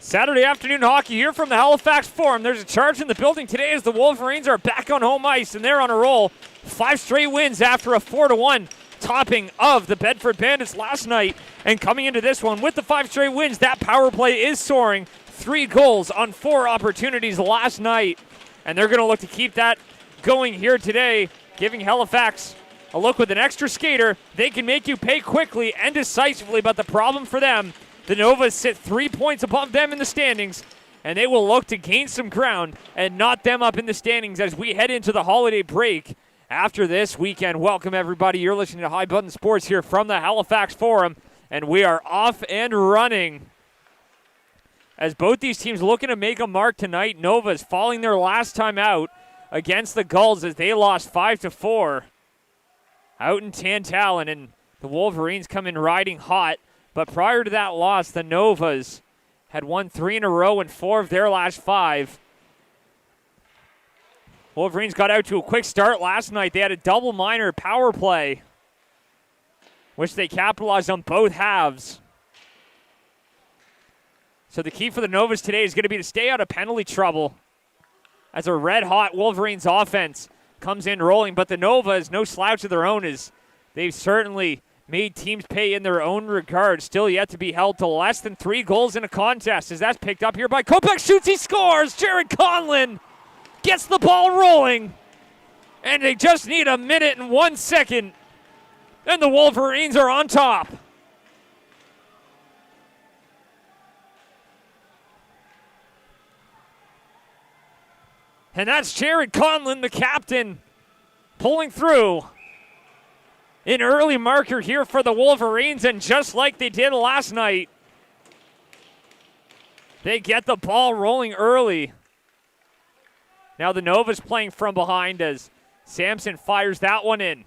Saturday afternoon hockey here from the Halifax Forum. There's a charge in the building today as the Wolverines are back on home ice, and they're on a roll. 5 straight wins after a 4-1 topping of the Bedford Bandits last night. And coming into this one with the 5 straight wins, that power play is soaring. 3 goals on 4 opportunities last night. And they're going to look to keep that going here today, giving Halifax a look with an extra skater. They can make you pay quickly and decisively, but the problem for them, the Novas sit 3 points above them in the standings, and they will look to gain some ground and knot them up in the standings as we head into the holiday break after this weekend. Welcome, everybody. You're listening to High Button Sports here from the Halifax Forum, and we are off and running as both these teams looking to make a mark tonight. Novas falling their last time out against the Gulls as they lost 5-4 out in Tantallon, and the Wolverines come in riding hot. But prior to that loss, the Novas had won 3 in a row and 4 of their last 5. Wolverines got out to a quick start last night. They had a double minor power play, which they capitalized on both halves. So the key for the Novas today is going to be to stay out of penalty trouble as a red-hot Wolverines offense comes in rolling. But the Novas, no slouch of their own, as they've certainly made teams pay in their own regard. Still yet to be held to less than 3 goals in a contest, as that's picked up here by Kopech. Shoots, he scores! Jared Conlon gets the ball rolling, and they just need a minute and 1 second, and the Wolverines are on top. And that's Jared Conlon, the captain, pulling through. An early marker here for the Wolverines, and just like they did last night, they get the ball rolling early. Now the Novas playing from behind as Sampson fires that one in.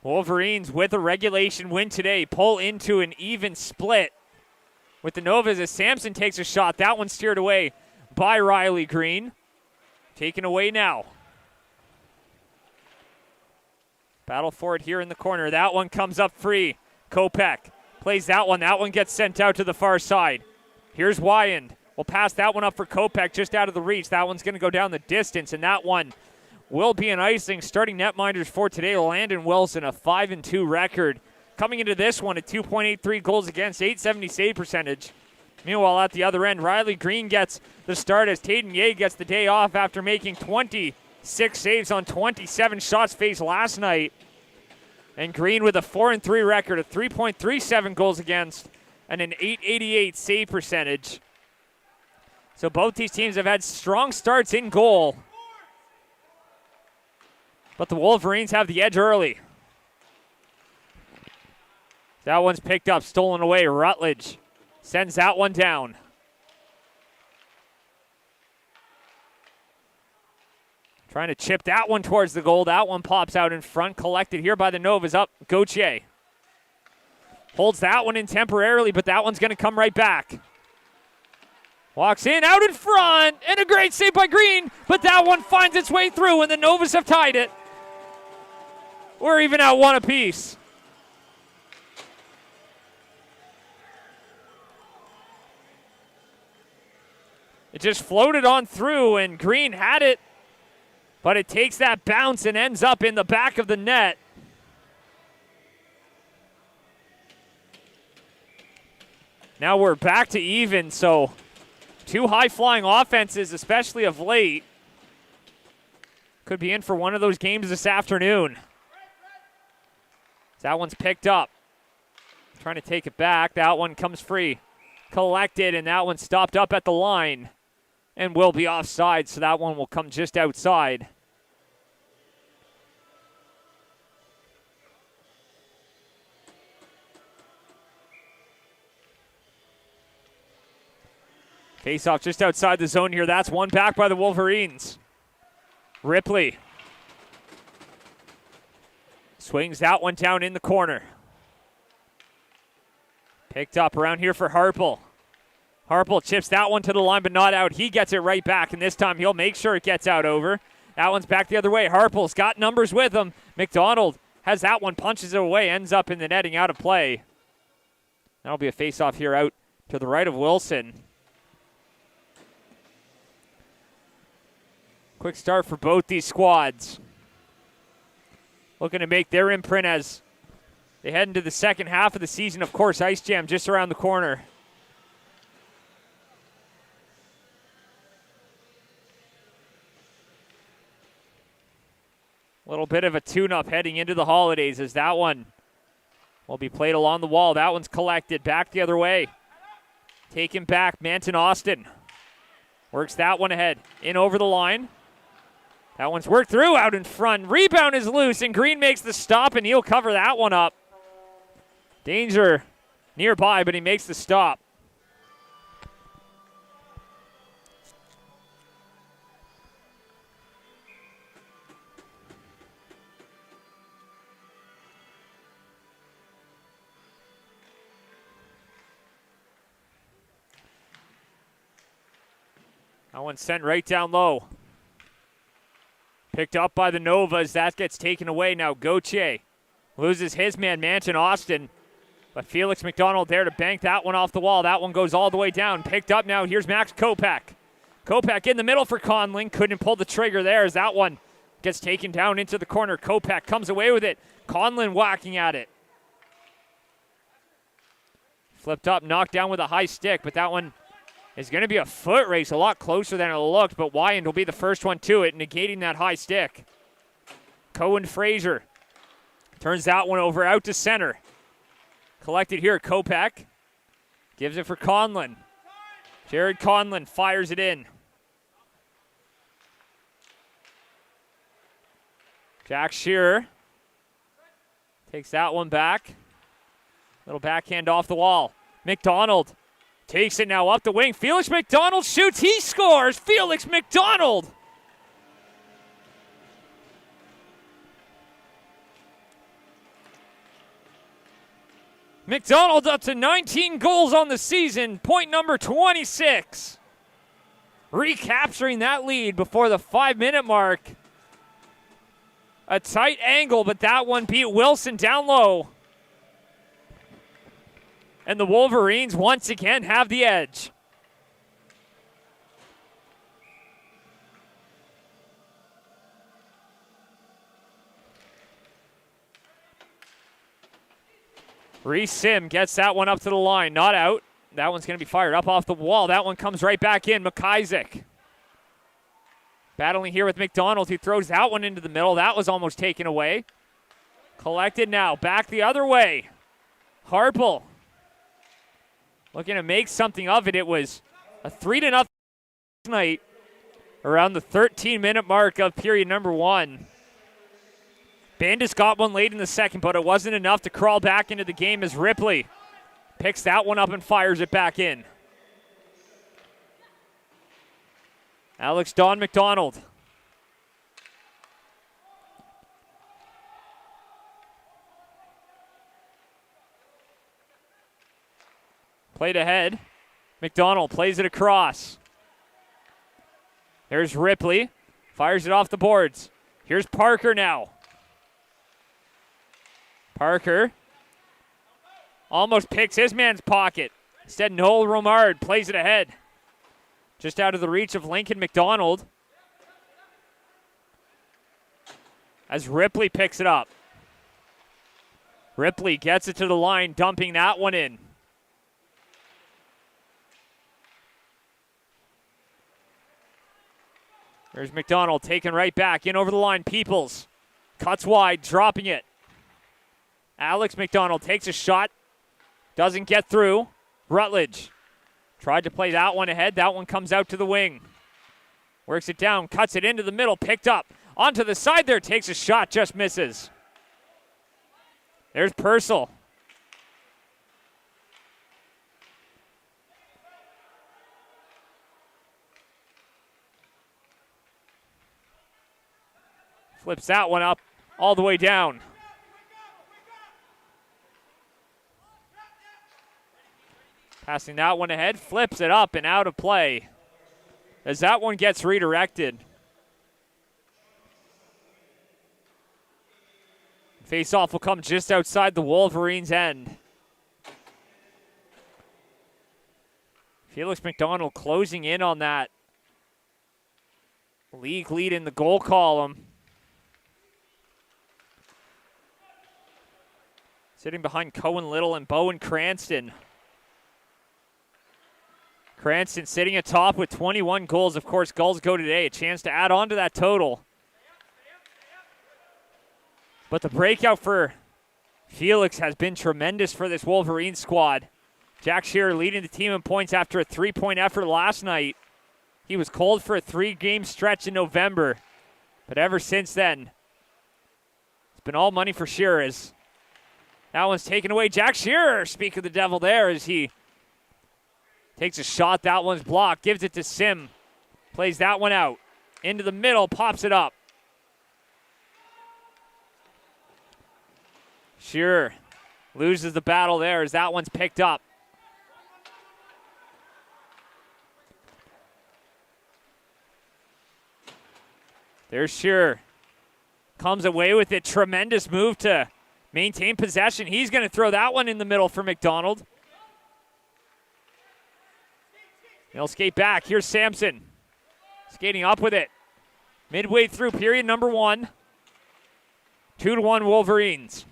Wolverines with a regulation win today pull into an even split with the Novas as Sampson takes a shot. That one steered away by Riley Green. Taken away now. Battle for it here in the corner. That one comes up free. Kopech plays that one. That one gets sent out to the far side. Here's Wyand. We'll pass that one up for Kopech just out of the reach. That one's going to go down the distance, and that one will be an icing. Starting netminders for today, Landon Wilson, a 5-2 record. Coming into this one at 2.83 goals against, .870 save percentage. Meanwhile, at the other end, Riley Green gets the start as Tayden Ye gets the day off after making 26 saves on 27 shots faced last night. And Green with a 4-3 record, a 3.37 goals against, and an .888 save percentage. So both these teams have had strong starts in goal. But the Wolverines have the edge early. That one's picked up, stolen away. Rutledge sends that one down. Trying to chip that one towards the goal. That one pops out in front. Collected here by the Novas. Up, Gauthier. Holds that one in temporarily, but that one's going to come right back. Walks in, out in front, and a great save by Green, but that one finds its way through, and the Novas have tied it. We're even at 1 apiece. It just floated on through, and Green had it, but it takes that bounce and ends up in the back of the net. Now we're back to even, so 2 high-flying offenses, especially of late, could be in for one of those games this afternoon. That one's picked up. Trying to take it back. That one comes free. Collected, and that one stopped up at the line and will be offside, so that one will come just outside. Face-off just outside the zone here. That's one back by the Wolverines. Ripley swings that one down in the corner. Picked up around here for Harpel. Harpel chips that one to the line, but not out. He gets it right back, and this time he'll make sure it gets out over. That one's back the other way. Harpel's got numbers with him. McDonald has that one, punches it away, ends up in the netting, out of play. That'll be a face-off here out to the right of Wilson. Quick start for both these squads. Looking to make their imprint as they head into the second half of the season. Of course, Ice Jam just around the corner. A little bit of a tune-up heading into the holidays as that one will be played along the wall. That one's collected. Back the other way. Taken back. Manton Austin works that one ahead. In over the line. That one's worked through out in front. Rebound is loose, and Green makes the stop, and he'll cover that one up. Danger nearby, but he makes the stop. That one sent right down low. Picked up by the Novas. That gets taken away. Now Gauthier loses his man, Manton Austin. But Felix McDonald there to bank that one off the wall. That one goes all the way down. Picked up now. Here's Max Kopak. Kopak in the middle for Conlin. Couldn't pull the trigger there as that one gets taken down into the corner. Kopak comes away with it. Conlin whacking at it. Flipped up, knocked down with a high stick, but that one is going to be a foot race, a lot closer than it looked, but Wyand will be the first one to it, negating that high stick. Cohen Fraser turns that one over out to center. Collected here, Kopak. Gives it for Conlin. Jared Conlin fires it in. Jack Shearer takes that one back. Little backhand off the wall. McDonald takes it now up the wing. Felix McDonald shoots. He scores. Felix McDonald. McDonald up to 19 goals on the season. Point number 26. Recapturing that lead before the 5-minute mark. A tight angle, but that one beat Wilson down low. And the Wolverines once again have the edge. Reese Sim gets that one up to the line, not out. That one's going to be fired up off the wall. That one comes right back in. McIsaac battling here with McDonald, who throws that one into the middle. That was almost taken away. Collected now, back the other way. Harple looking to make something of it. It was a 3-0 night around the 13-minute mark of period number 1. Bandits got one late in the second, but it wasn't enough to crawl back into the game as Ripley picks that one up and fires it back in. Alex Don McDonald. Played ahead. McDonald plays it across. There's Ripley. Fires it off the boards. Here's Parker now. Parker almost picks his man's pocket. Instead, Noel Romard plays it ahead. Just out of the reach of Lincoln McDonald. As Ripley picks it up. Ripley gets it to the line, dumping that one in. There's McDonald taken right back in over the line. Peoples cuts wide, dropping it. Alex McDonald takes a shot. Doesn't get through. Rutledge tried to play that one ahead. That one comes out to the wing. Works it down, cuts it into the middle, picked up. Onto the side there, takes a shot, just misses. There's Purcell. Flips that one up all the way down. Passing that one ahead, flips it up and out of play as that one gets redirected. Face-off will come just outside the Wolverines' end. Felix McDonald closing in on that league lead in the goal column. Sitting behind Cohen Little and Bowen Cranston. Cranston sitting atop with 21 goals. Of course, goals go today. A chance to add on to that total. But the breakout for Felix has been tremendous for this Wolverines squad. Jack Shearer leading the team in points after a 3-point effort last night. He was cold for a 3-game stretch in November. But ever since then, it's been all money for Shearer. That one's taken away. Jack Shearer, speak of the devil there, as he takes a shot. That one's blocked. Gives it to Sim. Plays that one out. Into the middle. Pops it up. Shearer loses the battle there as that one's picked up. There's Shearer. Comes away with it. Tremendous move to maintain possession. He's going to throw that one in the middle for McDonald. He'll skate back. Here's Sampson. Skating up with it. Midway through period number 1. 2-1 Wolverines.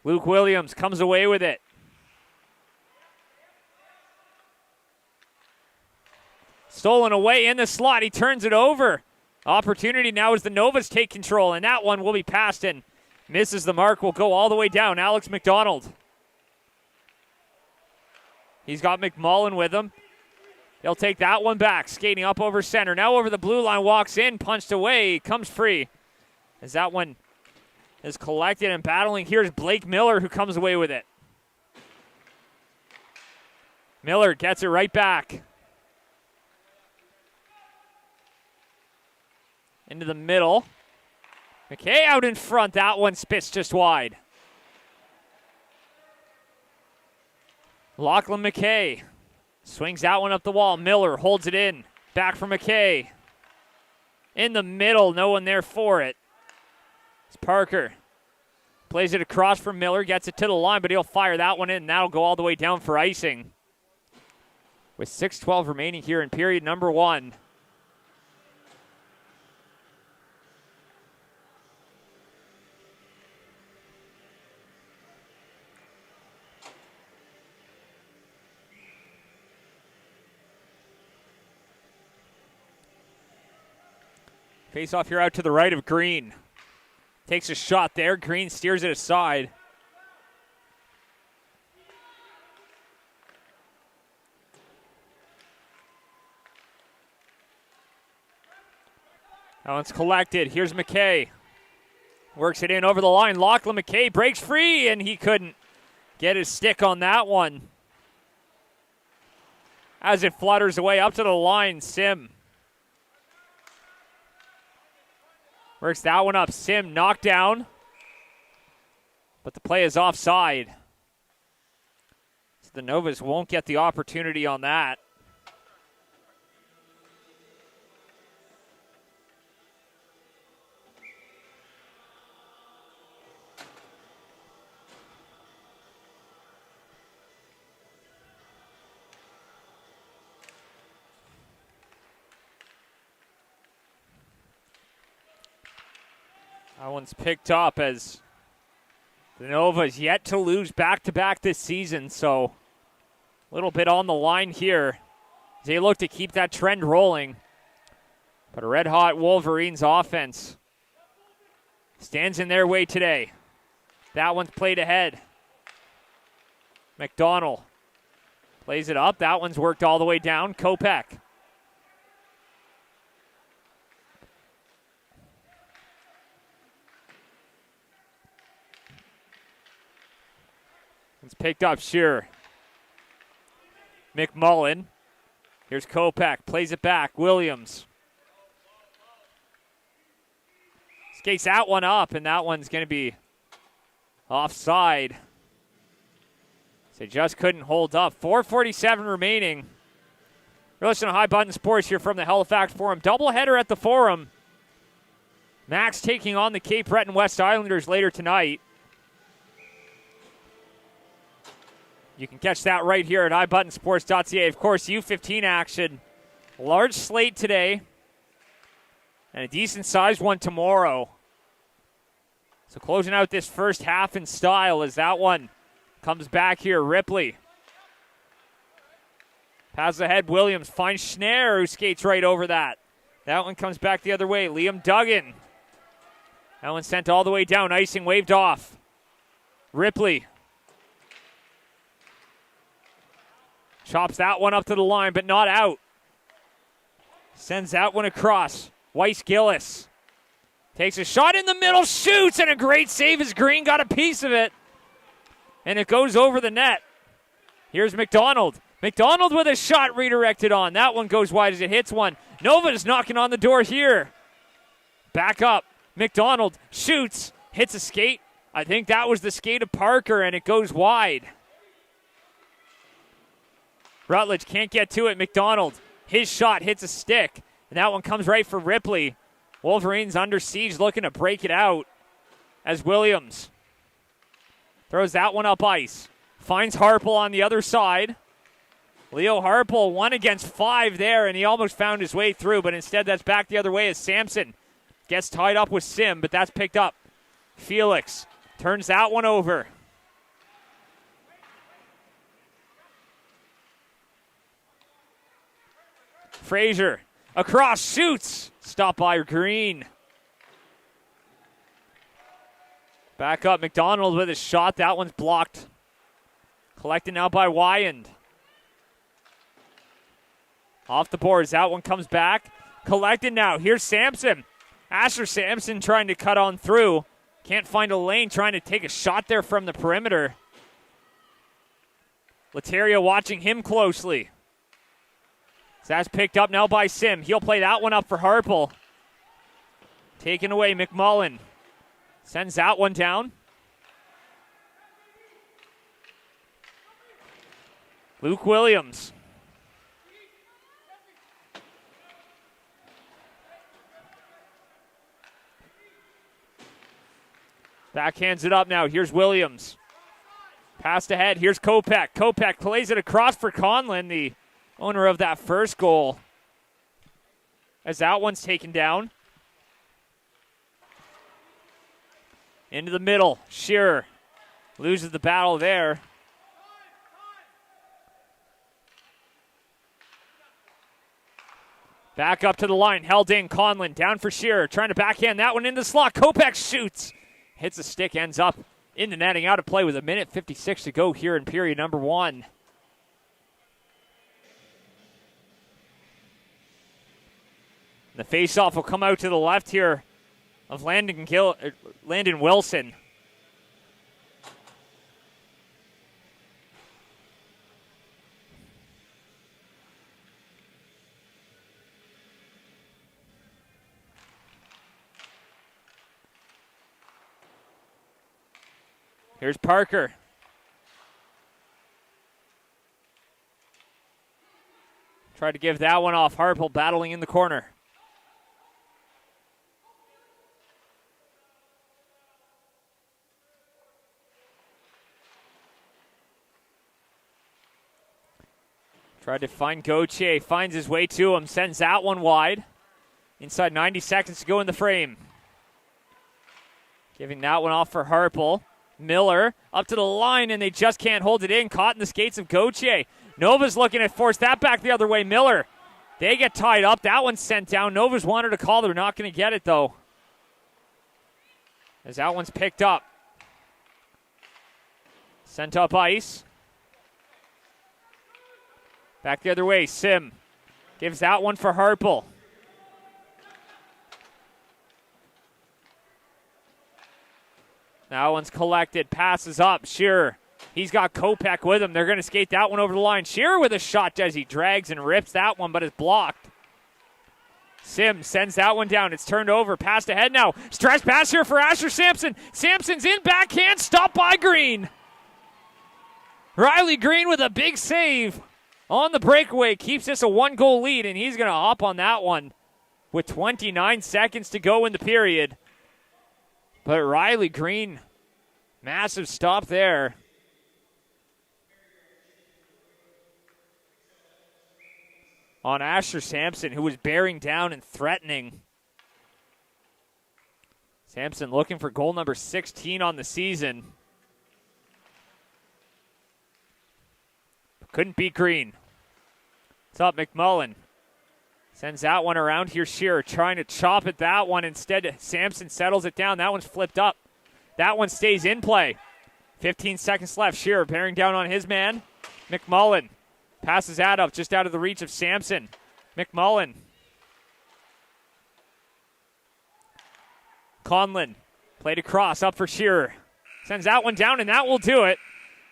Luke Williams comes away with it. Stolen away in the slot. He turns it over. Opportunity now as the Novas take control, and that one will be passed and misses the mark. Will go all the way down. Alex McDonald. He's got McMullen with him. He'll take that one back. Skating up over center. Now over the blue line. Walks in. Punched away. Comes free. As that one is collected and battling. Here's Blake Miller who comes away with it. Miller gets it right back. Into the middle. McKay out in front. That one spits just wide. Lachlan McKay swings that one up the wall. Miller holds it in. Back for McKay. In the middle. No one there for it. It's Parker. Plays it across for Miller. Gets it to the line, but he'll fire that one in. That'll go all the way down for icing. With 6:12 remaining here in period number 1. Face off here out to the right of Green. Takes a shot there. Green steers it aside. That one's collected. Here's McKay. Works it in over the line. Lachlan McKay breaks free, and he couldn't get his stick on that one. As it flutters away up to the line, Sim. Works that one up. Sim knocked down. But the play is offside. So the Novas won't get the opportunity on that. That one's picked up as the Novas yet to lose back-to-back this season, so a little bit on the line here as they look to keep that trend rolling. But a red-hot Wolverines offense stands in their way today. That one's played ahead. McDonald plays it up. That one's worked all the way down. Kopech. It's picked up Shearer. McMullen. Here's Kopech. Plays it back. Williams. Skates that one up, and that one's going to be offside. So just couldn't hold up. 4:47 remaining. You're listening to High Button Sports here from the Halifax Forum. Doubleheader at the Forum. Max taking on the Cape Breton West Islanders later tonight. You can catch that right here at highbuttonsports.ca. Of course, U15 action. Large slate today. And a decent-sized one tomorrow. So closing out this first half in style as that one comes back here. Ripley. Passes ahead. Williams finds Schneier, who skates right over that. That one comes back the other way. Liam Duggan. That one sent all the way down. Icing waved off. Ripley. Chops that one up to the line, but not out. Sends that one across. Weiss Gillis takes a shot in the middle, shoots, and a great save as Green got a piece of it. And it goes over the net. Here's McDonald. McDonald with a shot redirected on. That one goes wide as it hits one. Nova's knocking on the door here. Back up. McDonald shoots, hits a skate. I think that was the skate of Parker, and it goes wide. Rutledge can't get to it. McDonald, his shot hits a stick, and that one comes right for Ripley. Wolverines under siege looking to break it out as Williams throws that one up ice. Finds Harpel on the other side. Leo Harpel 1 against 5 there, and he almost found his way through, but instead that's back the other way as Sampson gets tied up with Sim, but that's picked up. Felix turns that one over. Frazier across, shoots. Stopped by Green. Back up, McDonald with his shot. That one's blocked. Collected now by Wyand. Off the boards. That one comes back. Collected now. Here's Sampson. Asher Sampson trying to cut on through. Can't find a lane, trying to take a shot there from the perimeter. Lateria watching him closely. So that's picked up now by Sim. He'll play that one up for Harpel. Taken away, McMullen. Sends that one down. Luke Williams. Backhands it up now. Here's Williams. Passed ahead. Here's Kopech. Kopech plays it across for Conlon, the owner of that first goal. As that one's taken down. Into the middle. Shearer loses the battle there. Back up to the line. Held in. Conlon down for Shearer. Trying to backhand that one into the slot. Kopech shoots. Hits the stick. Ends up in the netting. Out of play with 1:56 to go here in period number 1. The faceoff will come out to the left here of Landon Wilson. Here's Parker. Tried to give that one off. Harpel battling in the corner. Tried to find Gauthier. Finds his way to him. Sends that one wide. Inside 90 seconds to go in the frame. Giving that one off for Harpel. Miller up to the line, and they just can't hold it in. Caught in the skates of Gauthier. Nova's looking to force that back the other way. Miller. They get tied up. That one's sent down. Nova's wanted a call. They're not going to get it, though. As that one's picked up. Sent up ice. Back the other way. Sim gives that one for Harpel. That one's collected. Passes up. Shearer. He's got Kopech with him. They're going to skate that one over the line. Shearer with a shot as he drags and rips that one, but it's blocked. Sim sends that one down. It's turned over. Passed ahead now. Stretch pass here for Asher Sampson. Sampson's in backhand. Stopped by Green. Riley Green with a big save. on the breakaway, keeps this a 1-goal lead, and he's going to hop on that one with 29 seconds to go in the period. But Riley Green, massive stop there. On Asher Sampson, who was bearing down and threatening. Sampson looking for goal number 16 on the season. Couldn't beat Green. It's up, McMullen. Sends that one around here. Shearer trying to chop at that one. Instead, Sampson settles it down. That one's flipped up. That one stays in play. 15 seconds left. Shearer bearing down on his man. McMullen passes that up just out of the reach of Sampson. McMullen. Conlon played across, up for Shearer. Sends that one down, and that will do it.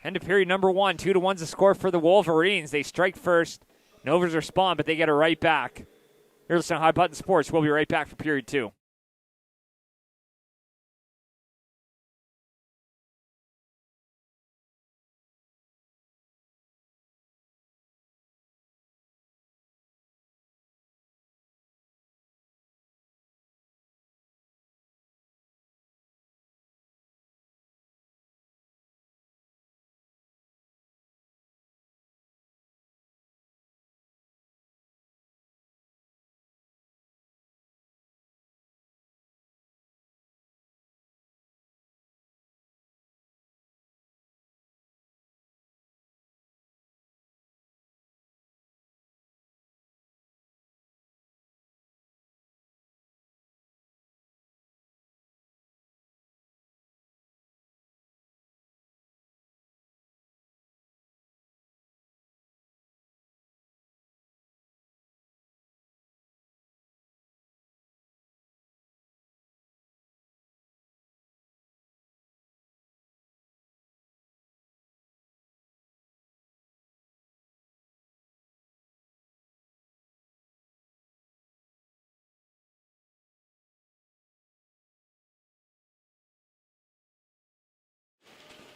End of period number 1. 2-1's the score for the Wolverines. They strike first. Novas respond, but they get it right back. You're listening to High Button Sports. We'll be right back for period 2.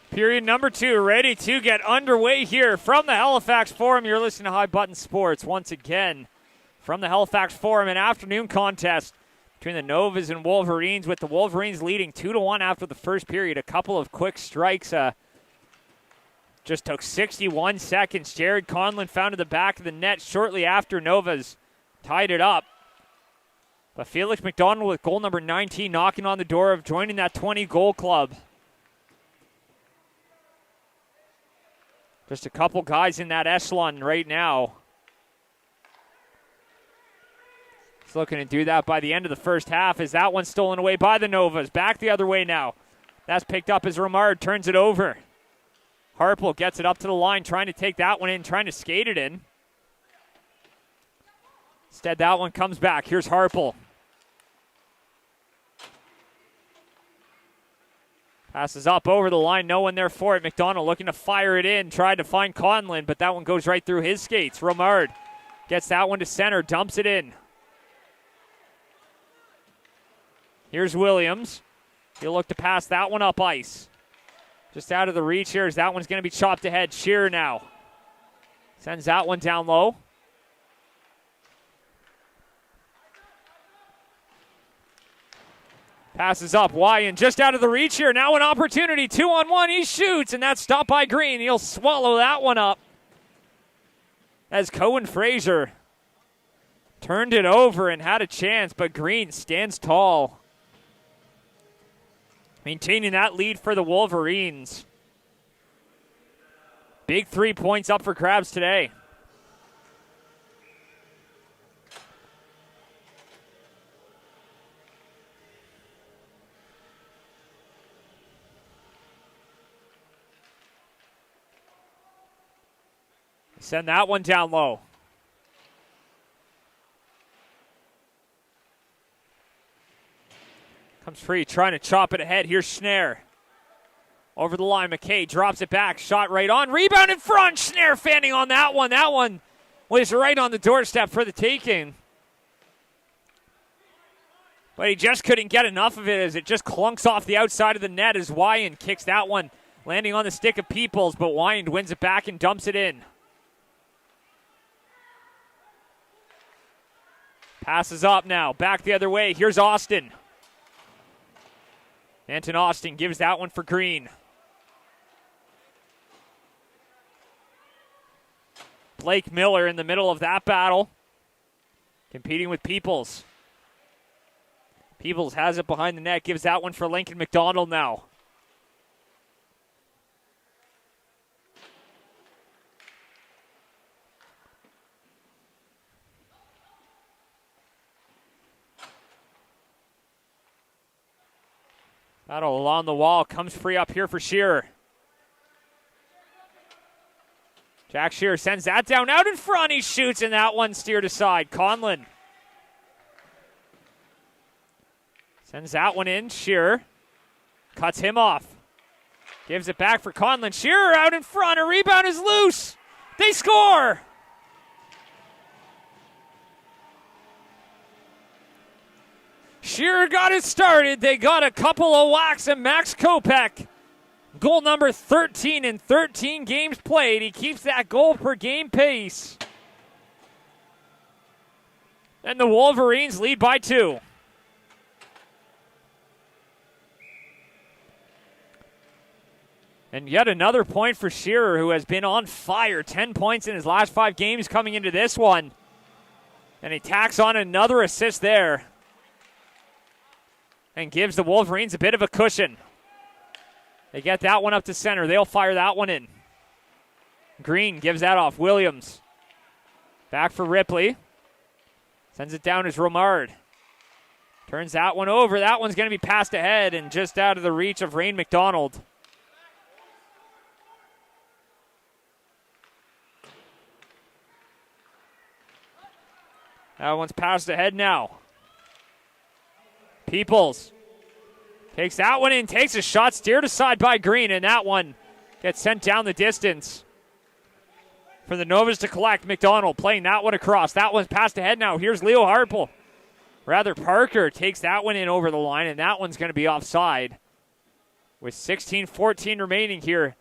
Period number 2, ready to get underway here from the Halifax Forum. You're listening to High Button Sports once again from the Halifax Forum. An afternoon contest between the Novas and Wolverines, with the Wolverines leading 2-1 after the first period. A couple of quick strikes. Just took 61 seconds. Jared Conlon found to the back of the net shortly after Novas tied it up. But Felix McDonald with goal number 19 knocking on the door of joining that 20-goal club. Just a couple guys in that echelon right now. He's looking to do that by the end of the first half. Is that one stolen away by the Novas? Back the other way now. That's picked up as Ramard turns it over. Harpel gets it up to the line, trying to take that one in, trying to skate it in. Instead, that one comes back. Here's Harpel. Passes up over the line, no one there for it. McDonald looking to fire it in, tried to find Conlon, but that one goes right through his skates. Ramard gets that one to center, dumps it in. Here's Williams. He'll look to pass that one up ice. Just out of the reach here as that one's going to be chopped ahead. Shearer now sends that one down low. Passes up, Wyan just out of the reach here. Now an opportunity, 2-on-1, he shoots, and that's stopped by Green. He'll swallow that one up as Cohen Fraser turned it over and had a chance, but Green stands tall, maintaining that lead for the Wolverines. Big 3 points up for grabs today. Send that one down low. Comes free, trying to chop it ahead. Here's Schnarr. Over the line, McKay drops it back. Shot right on. Rebound in front. Schnarr fanning on that one. That one was right on the doorstep for the taking. But he just couldn't get enough of it as it just clunks off the outside of the net as Wyan kicks that one, landing on the stick of Peoples, but Wyan wins it back and dumps it in. Passes up now. Back the other way. Here's Austin. Anton Austin gives that one for Green. Blake Miller in the middle of that battle. Competing with Peoples. Peoples has it behind the net. Gives that one for Lincoln McDonald now. Battle along the wall. Comes free up here for Shearer. Jack Shearer sends that down out in front. He shoots, and that one steered aside. Conlon sends that one in. Shearer cuts him off. Gives it back for Conlon. Shearer out in front. A rebound is loose. They score. Shearer got it started. They got a couple of whacks, and Max Kopech, goal number 13 in 13 games played. He keeps that goal per game pace. And the Wolverines lead by 2. And yet another point for Shearer, who has been on fire. 10 points in his last 5 games coming into this one. And he tacks on another assist there. And gives the Wolverines a bit of a cushion. They get that one up to center. They'll fire that one in. Green gives that off. Williams. Back for Ripley. Sends it down as Romard. Turns that one over. That one's going to be passed ahead and just out of the reach of Rain McDonald. That one's passed ahead now. Peoples takes that one in, takes a shot, steered aside by Green, and that one gets sent down the distance. For the Novas to collect, McDonald playing that one across. That one's passed ahead now. Here's Leo Harple. Parker takes that one in over the line, and that one's going to be offside. With 16:14 remaining here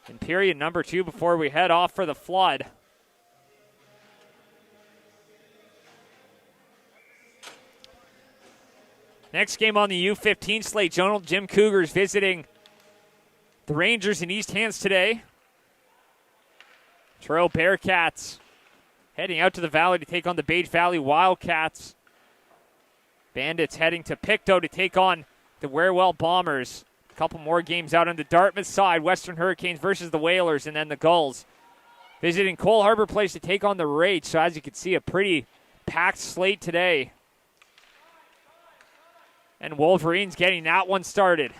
in period number 2 before we head off for the flood. Next game on the U15 slate, Jim Cougars visiting the Rangers in East Hants today. Truro Bearcats heading out to the Valley to take on the Beige Valley Wildcats. Bandits heading to Pictou to take on the Warewell Bombers. A couple more games out on the Dartmouth side. Western Hurricanes versus the Whalers, and then the Gulls visiting Cole Harbour Place to take on the Rage. So as you can see, a pretty packed slate today. And Wolverines getting that one started.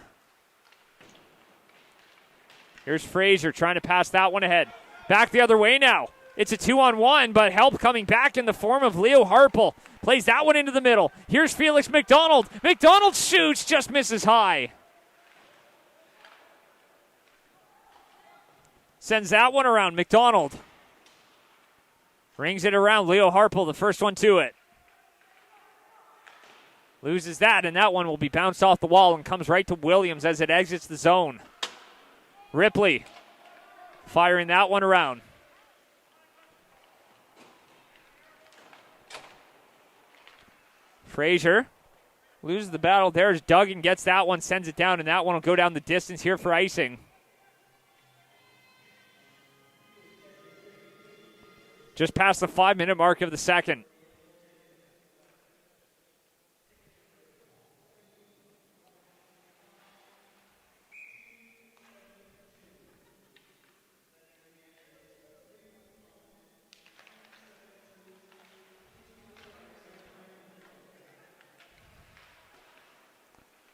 Here's Fraser trying to pass that one ahead. Back the other way now. It's a 2-on-1, but help coming back in the form of Leo Harple. Plays that one into the middle. Here's Felix McDonald. McDonald shoots, just misses high. Sends that one around. McDonald rings it around. Leo Harple, the first one to it. Loses that, and that one will be bounced off the wall and comes right to Williams as it exits the zone. Ripley firing that one around. Frazier loses the battle. There's Duggan, gets that one, sends it down, and that one will go down the distance here for icing. Just past the 5-minute mark of the second.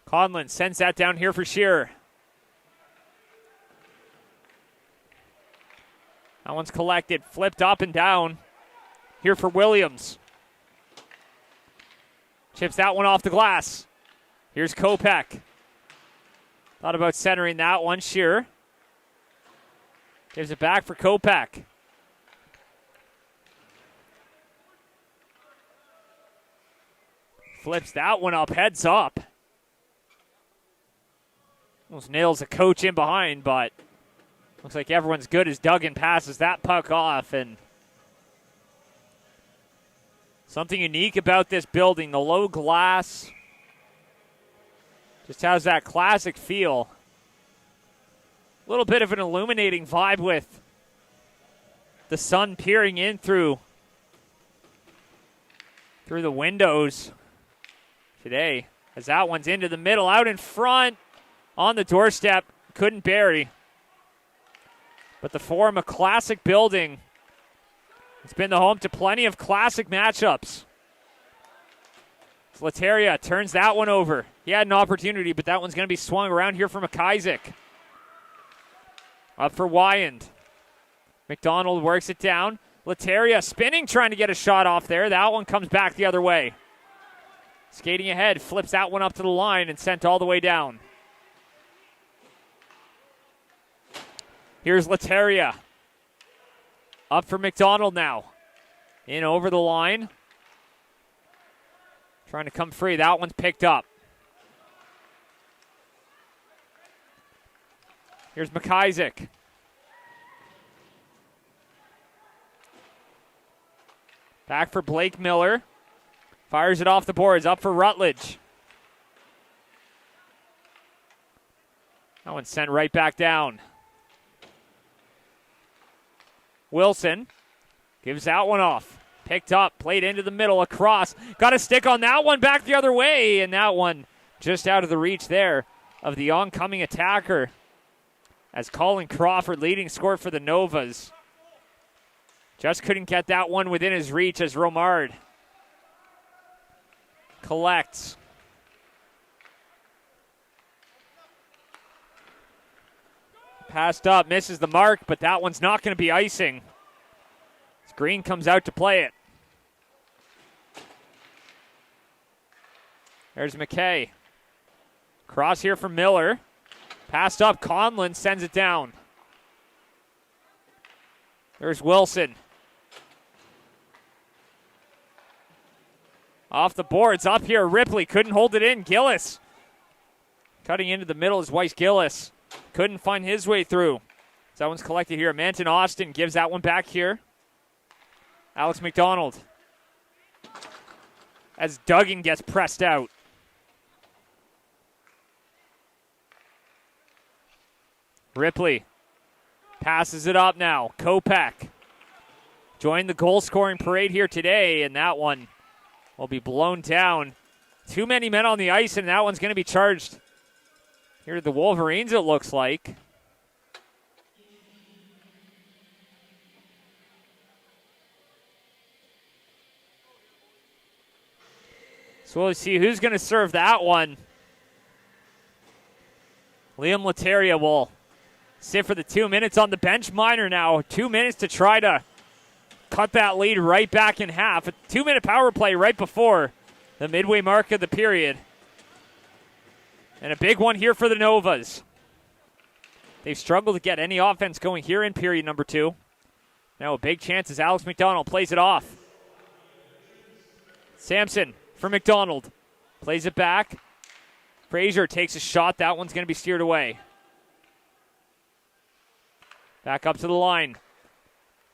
Conlon sends that down here for Shearer. That one's collected, flipped up and down. Here for Williams. Chips that one off the glass. Here's Kopech. Thought about centering that one. Shearer gives it back for Kopech. Flips that one up, heads up. Almost nails the coach in behind, but looks like everyone's good as Duggan passes that puck off and Something unique about this building, the low glass. Just has that classic feel. A little bit of an illuminating vibe with the sun peering in through the windows today. As that one's into the middle, out in front, on the doorstep, couldn't bury. But the Forum, a classic building. It's been the home to plenty of classic matchups. Lateria turns that one over. He had an opportunity, but that one's going to be swung around here for McIsaac. Up for Wyand. McDonald works it down. Lateria spinning, trying to get a shot off there. That one comes back the other way. Skating ahead, flips that one up to the line and sent all the way down. Here's Lateria. Up for McDonald now. In over the line. Trying to come free. That one's picked up. Here's McIsaac. Back for Blake Miller. Fires it off the boards. Up for Rutledge. That one's sent right back down. Wilson gives that one off. Picked up, played into the middle, across. Got a stick on that one, back the other way, and that one just out of the reach there of the oncoming attacker. As Colin Crawford, leading scorer for the Novas, just couldn't get that one within his reach as Romard collects. Passed up, misses the mark, but that one's not going to be icing. As Green comes out to play it. There's McKay. Cross here from Miller. Passed up, Conlon sends it down. There's Wilson. Off the boards, up here, Ripley couldn't hold it in. Gillis. Cutting into the middle is Weiss Gillis. Couldn't find his way through. So that one's collected here. Manton Austin gives that one back here. Alex McDonald. As Duggan gets pressed out. Ripley passes it up now. Kopak joined the goal-scoring parade here today, and that one will be blown down. Too many men on the ice, and that one's going to be charged. Here are the Wolverines, it looks like. So we'll see who's going to serve that one. Liam Lateria will sit for the 2 minutes on the bench. Minor now, 2 minutes to try to cut that lead right back in half. A 2-minute power play right before the midway mark of the period. And a big one here for the Novas. They've struggled to get any offense going here in period number 2. Now a big chance as Alex McDonald plays it off. Sampson for McDonald. Plays it back. Frazier takes a shot. That one's going to be steered away. Back up to the line.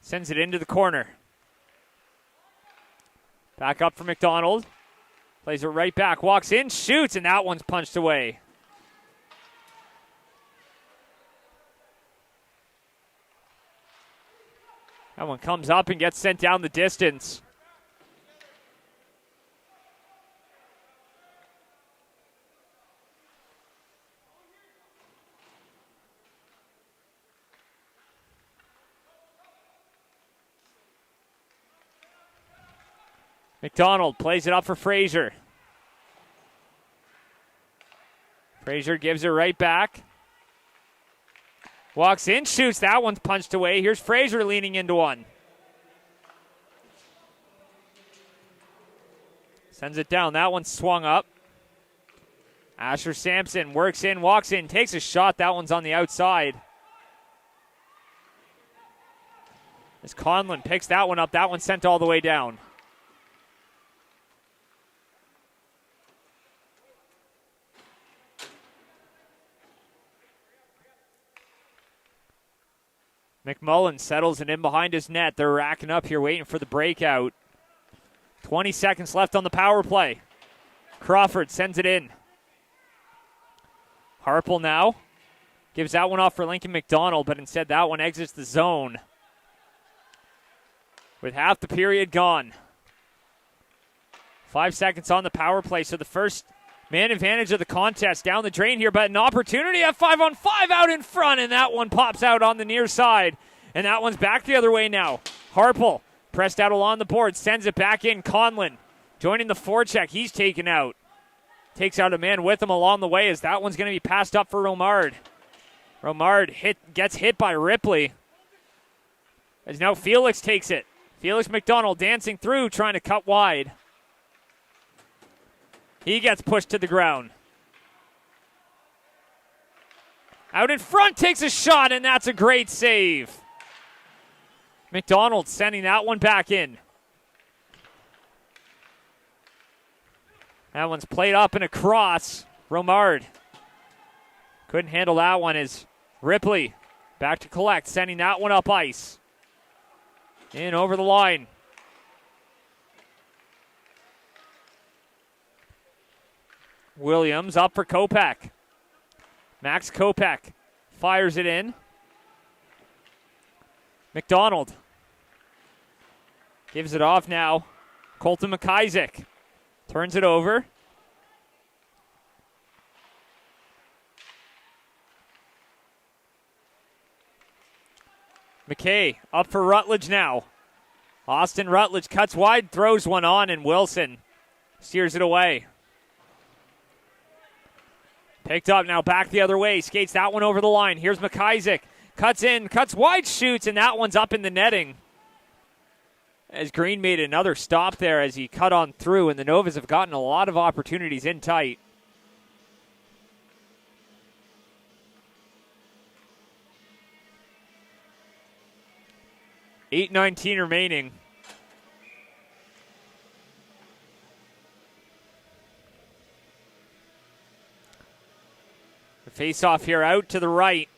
Sends it into the corner. Back up for McDonald. Plays it right back. Walks in, shoots, and that one's punched away. That one comes up and gets sent down the distance. McDonald plays it up for Frazier. Frazier gives it right back. Walks in, shoots. That one's punched away. Here's Frazier leaning into one. Sends it down. That one's swung up. Asher Sampson works in, walks in, takes a shot. That one's on the outside. As Conlon picks that one up. That one's sent all the way down. McMullen settles it in behind his net. They're racking up here, waiting for the breakout. 20 seconds left on the power play. Crawford sends it in. Harpel now gives that one off for Lincoln McDonald, but instead that one exits the zone with half the period gone. 5 seconds on the power play, so the first man advantage of the contest down the drain here, but an opportunity at 5-on-5 out in front, and that one pops out on the near side, and that one's back the other way now. Harpel pressed out along the board, sends it back in. Conlon joining the forecheck. He's taken out. Takes out a man with him along the way as that one's going to be passed up for Romard. Romard gets hit by Ripley. As now Felix takes it. Felix McDonald dancing through, trying to cut wide. He gets pushed to the ground. Out in front, takes a shot, and that's a great save. McDonald sending that one back in. That one's played up and across. Romard couldn't handle that one as Ripley back to collect, sending that one up ice. In over the line. Williams up for Kopak. Max Kopak fires it in. McDonald gives it off now. Colton McIsaac turns it over. McKay up for Rutledge now. Austin Rutledge cuts wide, throws one on, and Wilson steers it away. Picked up now, back the other way. Skates that one over the line. Here's McIsaac. Cuts in, cuts wide, shoots, and that one's up in the netting. As Green made another stop there as he cut on through, and the Novas have gotten a lot of opportunities in tight. $8:19 remaining. The face-off here out to the right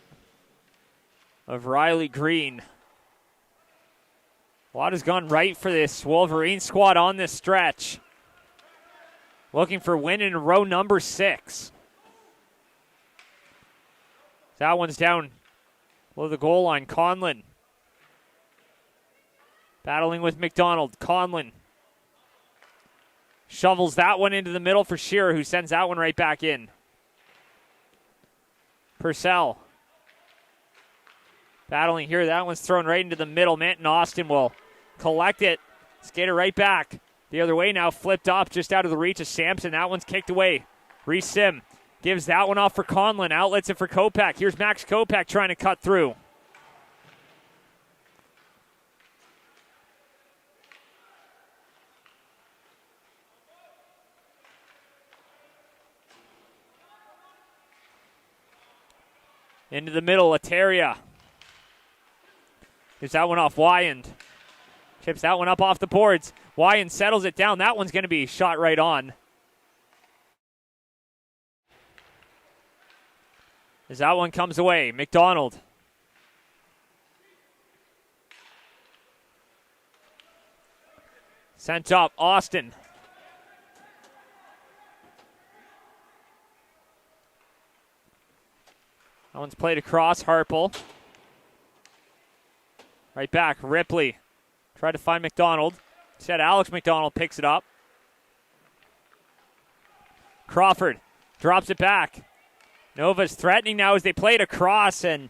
of Riley Green. A lot has gone right for this Wolverine squad on this stretch. Looking for win in row number 6. That one's down below the goal line. Conlon battling with McDonald. Conlon shovels that one into the middle for Shearer, who sends that one right back in. Purcell battling here. That one's thrown right into the middle. Manton Austin will collect it. Skater right back. The other way now, flipped up just out of the reach of Sampson. That one's kicked away. Reese Sim gives that one off for Conlon. Outlets it for Kopak. Here's Max Kopak trying to cut through. Into the middle, Lateria. Gives that one off Wyand. Chips that one up off the boards. Wyand settles it down. That one's going to be shot right on. As that one comes away, McDonald. Sent up, Austin. That one's played across, Harpel. Right back, Ripley. Tried to find McDonald. Instead, Alex McDonald picks it up. Crawford drops it back. Nova's threatening now as they play it across, and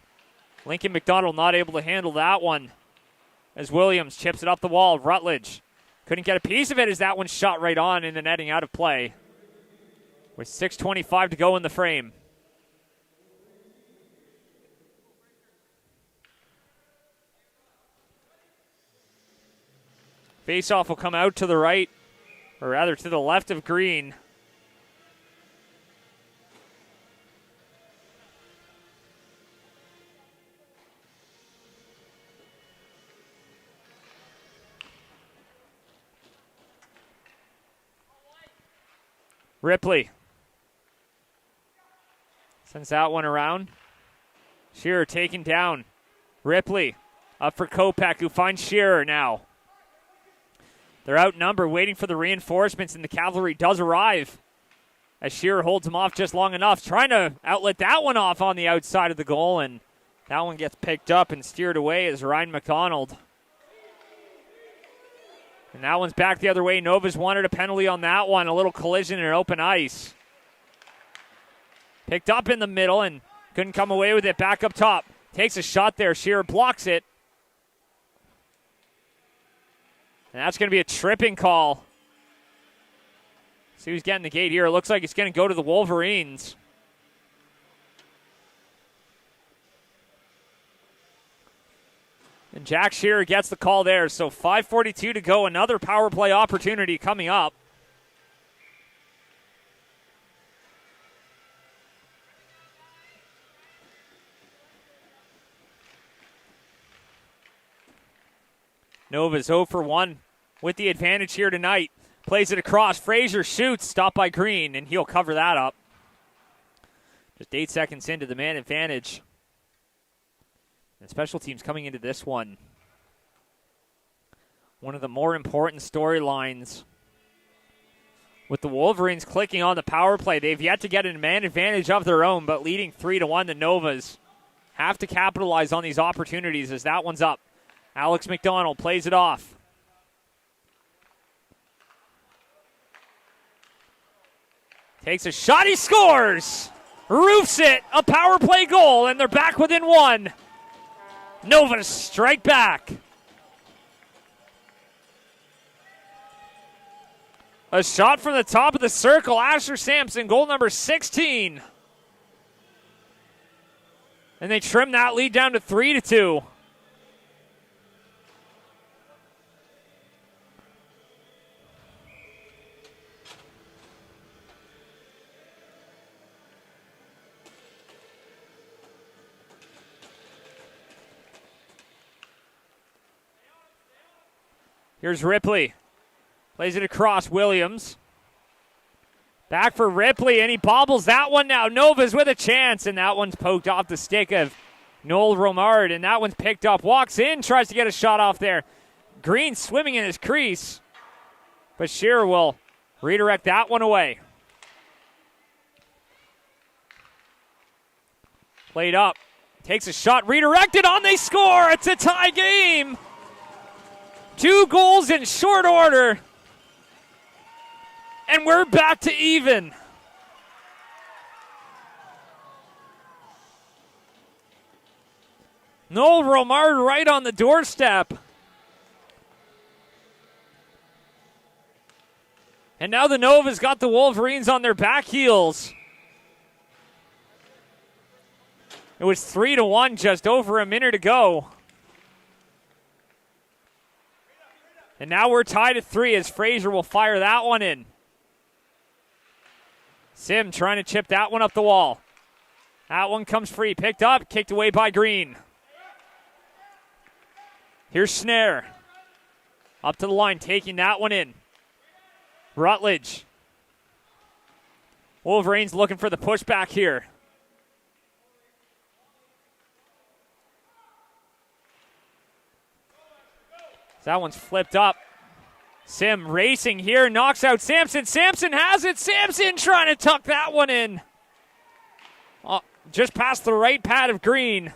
Lincoln McDonald not able to handle that one. As Williams chips it up the wall, Rutledge couldn't get a piece of it as that one shot right on in the netting out of play. With 6:25 to go in the frame. Faceoff will come out to the right, or rather to the left of Green. Ripley sends that one around. Shearer taken down. Ripley up for Kopak, who finds Shearer now. They're outnumbered, waiting for the reinforcements, and the cavalry does arrive. As Shearer holds him off just long enough, trying to outlet that one off on the outside of the goal, and that one gets picked up and steered away as Ryan McDonald. And that one's back the other way. Nova's wanted a penalty on that one, a little collision in open ice. Picked up in the middle and couldn't come away with it. Back up top. Takes a shot there. Shearer blocks it. And that's going to be a tripping call. See who's getting the gate here. It looks like it's going to go to the Wolverines. And Jack Shearer gets the call there. So 5:42 to go. Another power play opportunity coming up. Nova's 0 for 1 with the advantage here tonight. Plays it across. Fraser shoots. Stopped by Green, and he'll cover that up. Just 8 seconds into the man advantage. And special teams coming into this one. One of the more important storylines. With the Wolverines clicking on the power play, they've yet to get a man advantage of their own, but leading 3-1, the Novas have to capitalize on these opportunities as that one's up. Alex McDonald plays it off. Takes a shot, he scores! Roofs it, a power play goal, and they're back within one. Novas strike back. A shot from the top of the circle, Asher Sampson, goal number 16. And they trim that lead down to 3-2. Here's Ripley. Plays it across. Williams. Back for Ripley, and he bobbles that one now. Nova's with a chance, and that one's poked off the stick of Noel Romard, and that one's picked up. Walks in, tries to get a shot off there. Green swimming in his crease, but Shearer will redirect that one away. Played up. Takes a shot, redirected on, they score! It's a tie game! 2 goals in short order. And we're back to even. Noel Romard right on the doorstep. And now the Novas got the Wolverines on their back heels. It was 3-1, just over a minute ago. And now we're tied at 3 as Fraser will fire that one in. Sim trying to chip that one up the wall. That one comes free. Picked up, kicked away by Green. Here's Snare. Up to the line, taking that one in. Rutledge. Wolverines looking for the pushback here. That one's flipped up. Sim racing here, knocks out Sampson. Sampson has it. Sampson trying to tuck that one in. Just past the right pad of Green.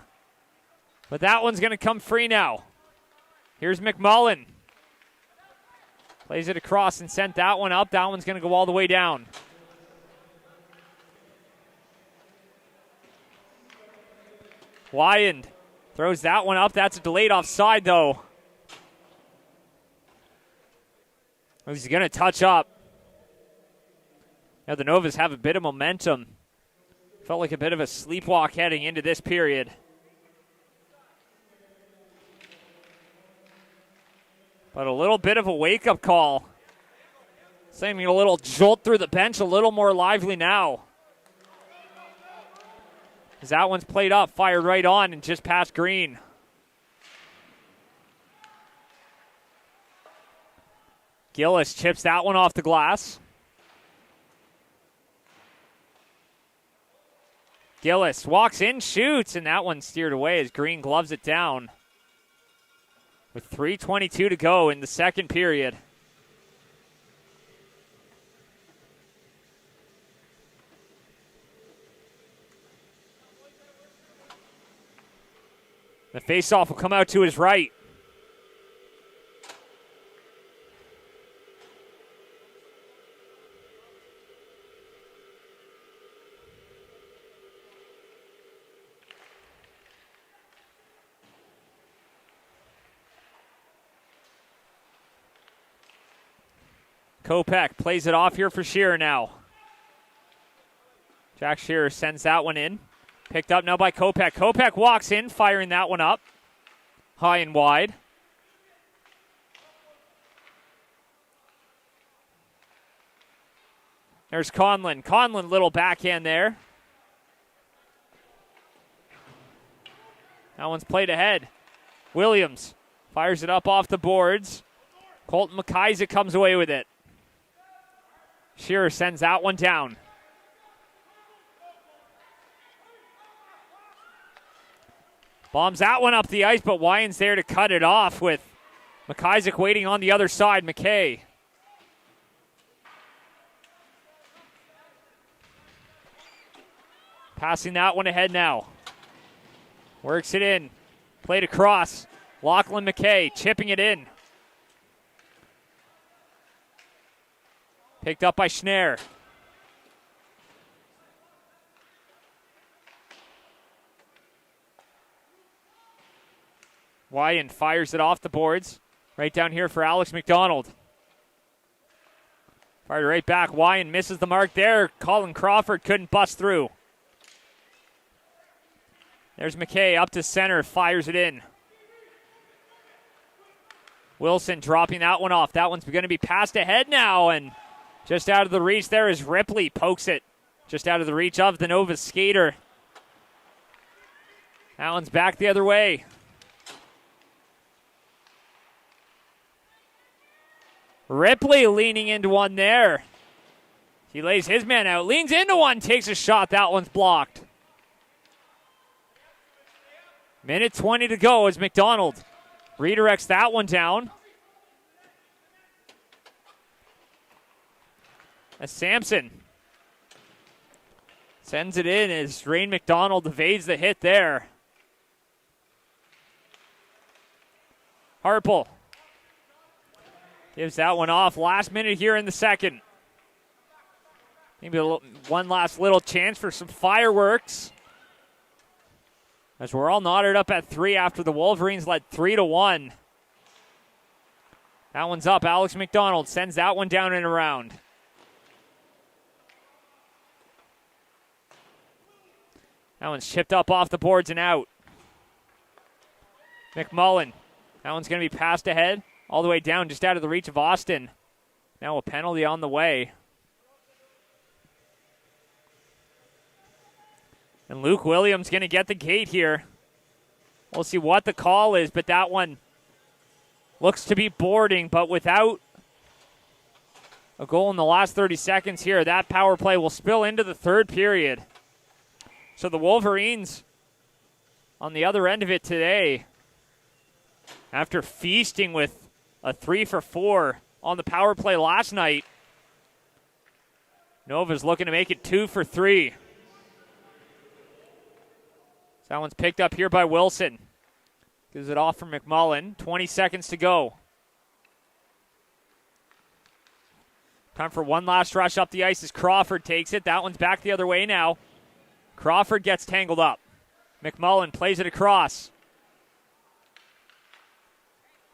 But that one's going to come free now. Here's McMullen. Plays it across and sent that one up. That one's going to go all the way down. Wyand throws that one up. That's a delayed offside, though. He's going to touch up. Now the Novas have a bit of momentum. Felt like a bit of a sleepwalk heading into this period. But a little bit of a wake-up call. Sending a little jolt through the bench, a little more lively now. As that one's played up, fired right on and just past Green. Gillis chips that one off the glass. Gillis walks in, shoots, and that one steered away as Green gloves it down. With 3:22 to go in the second period. The faceoff will come out to his right. Kopech plays it off here for Shearer now. Jack Shearer sends that one in. Picked up now by Kopech. Kopech walks in, firing that one up. High and wide. There's Conlon. Conlon, little backhand there. That one's played ahead. Williams fires it up off the boards. Colton McIsaac comes away with it. Shearer sends that one down. Bombs that one up the ice, but Wyand's there to cut it off with McIsaac waiting on the other side. McKay. Passing that one ahead now. Works it in. Played across. Lachlan McKay chipping it in. Picked up by Schnarr. Wyand fires it off the boards. Right down here for Alex McDonald. Fired right back. Wyand misses the mark there. Colin Crawford couldn't bust through. There's McKay up to center. Fires it in. Wilson dropping that one off. That one's going to be passed ahead now, and just out of the reach there is Ripley. Pokes it just out of the reach of the Nova skater. That one's back the other way. Ripley leaning into one there. He lays his man out, leans into one, takes a shot. That one's blocked. Minute 20 to go as McDonald redirects that one down. As Sampson sends it in as Rain McDonald evades the hit there. Harpel gives that one off. Last minute here in the second. Maybe one last little chance for some fireworks. As we're all knotted up at 3 after the Wolverines led 3-1. That one's up. Alex McDonald sends that one down and around. That one's chipped up off the boards and out. McMullen. That one's going to be passed ahead. All the way down, just out of the reach of Austin. Now a penalty on the way. And Luke Williams going to get the gate here. We'll see what the call is, but that one looks to be boarding, but without a goal in the last 30 seconds here, that power play will spill into the third period. So the Wolverines on the other end of it today, after feasting with a 3-for-4 on the power play last night, Nova's looking to make it 2-for-3. That one's picked up here by Wilson. Gives it off from McMullen. 20 seconds to go. Time for one last rush up the ice as Crawford takes it. That one's back the other way now. Crawford gets tangled up. McMullen plays it across.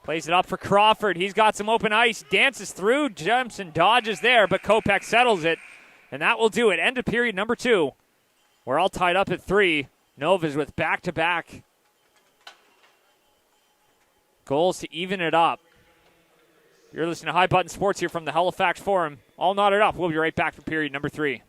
Plays it up for Crawford. He's got some open ice. Dances through, jumps and dodges there, but Kopech settles it. And that will do it. End of period number 2. We're all tied up at 3. Nova's with back-to-back goals to even it up. You're listening to High Button Sports here from the Halifax Forum. All knotted up. We'll be right back for period number 3.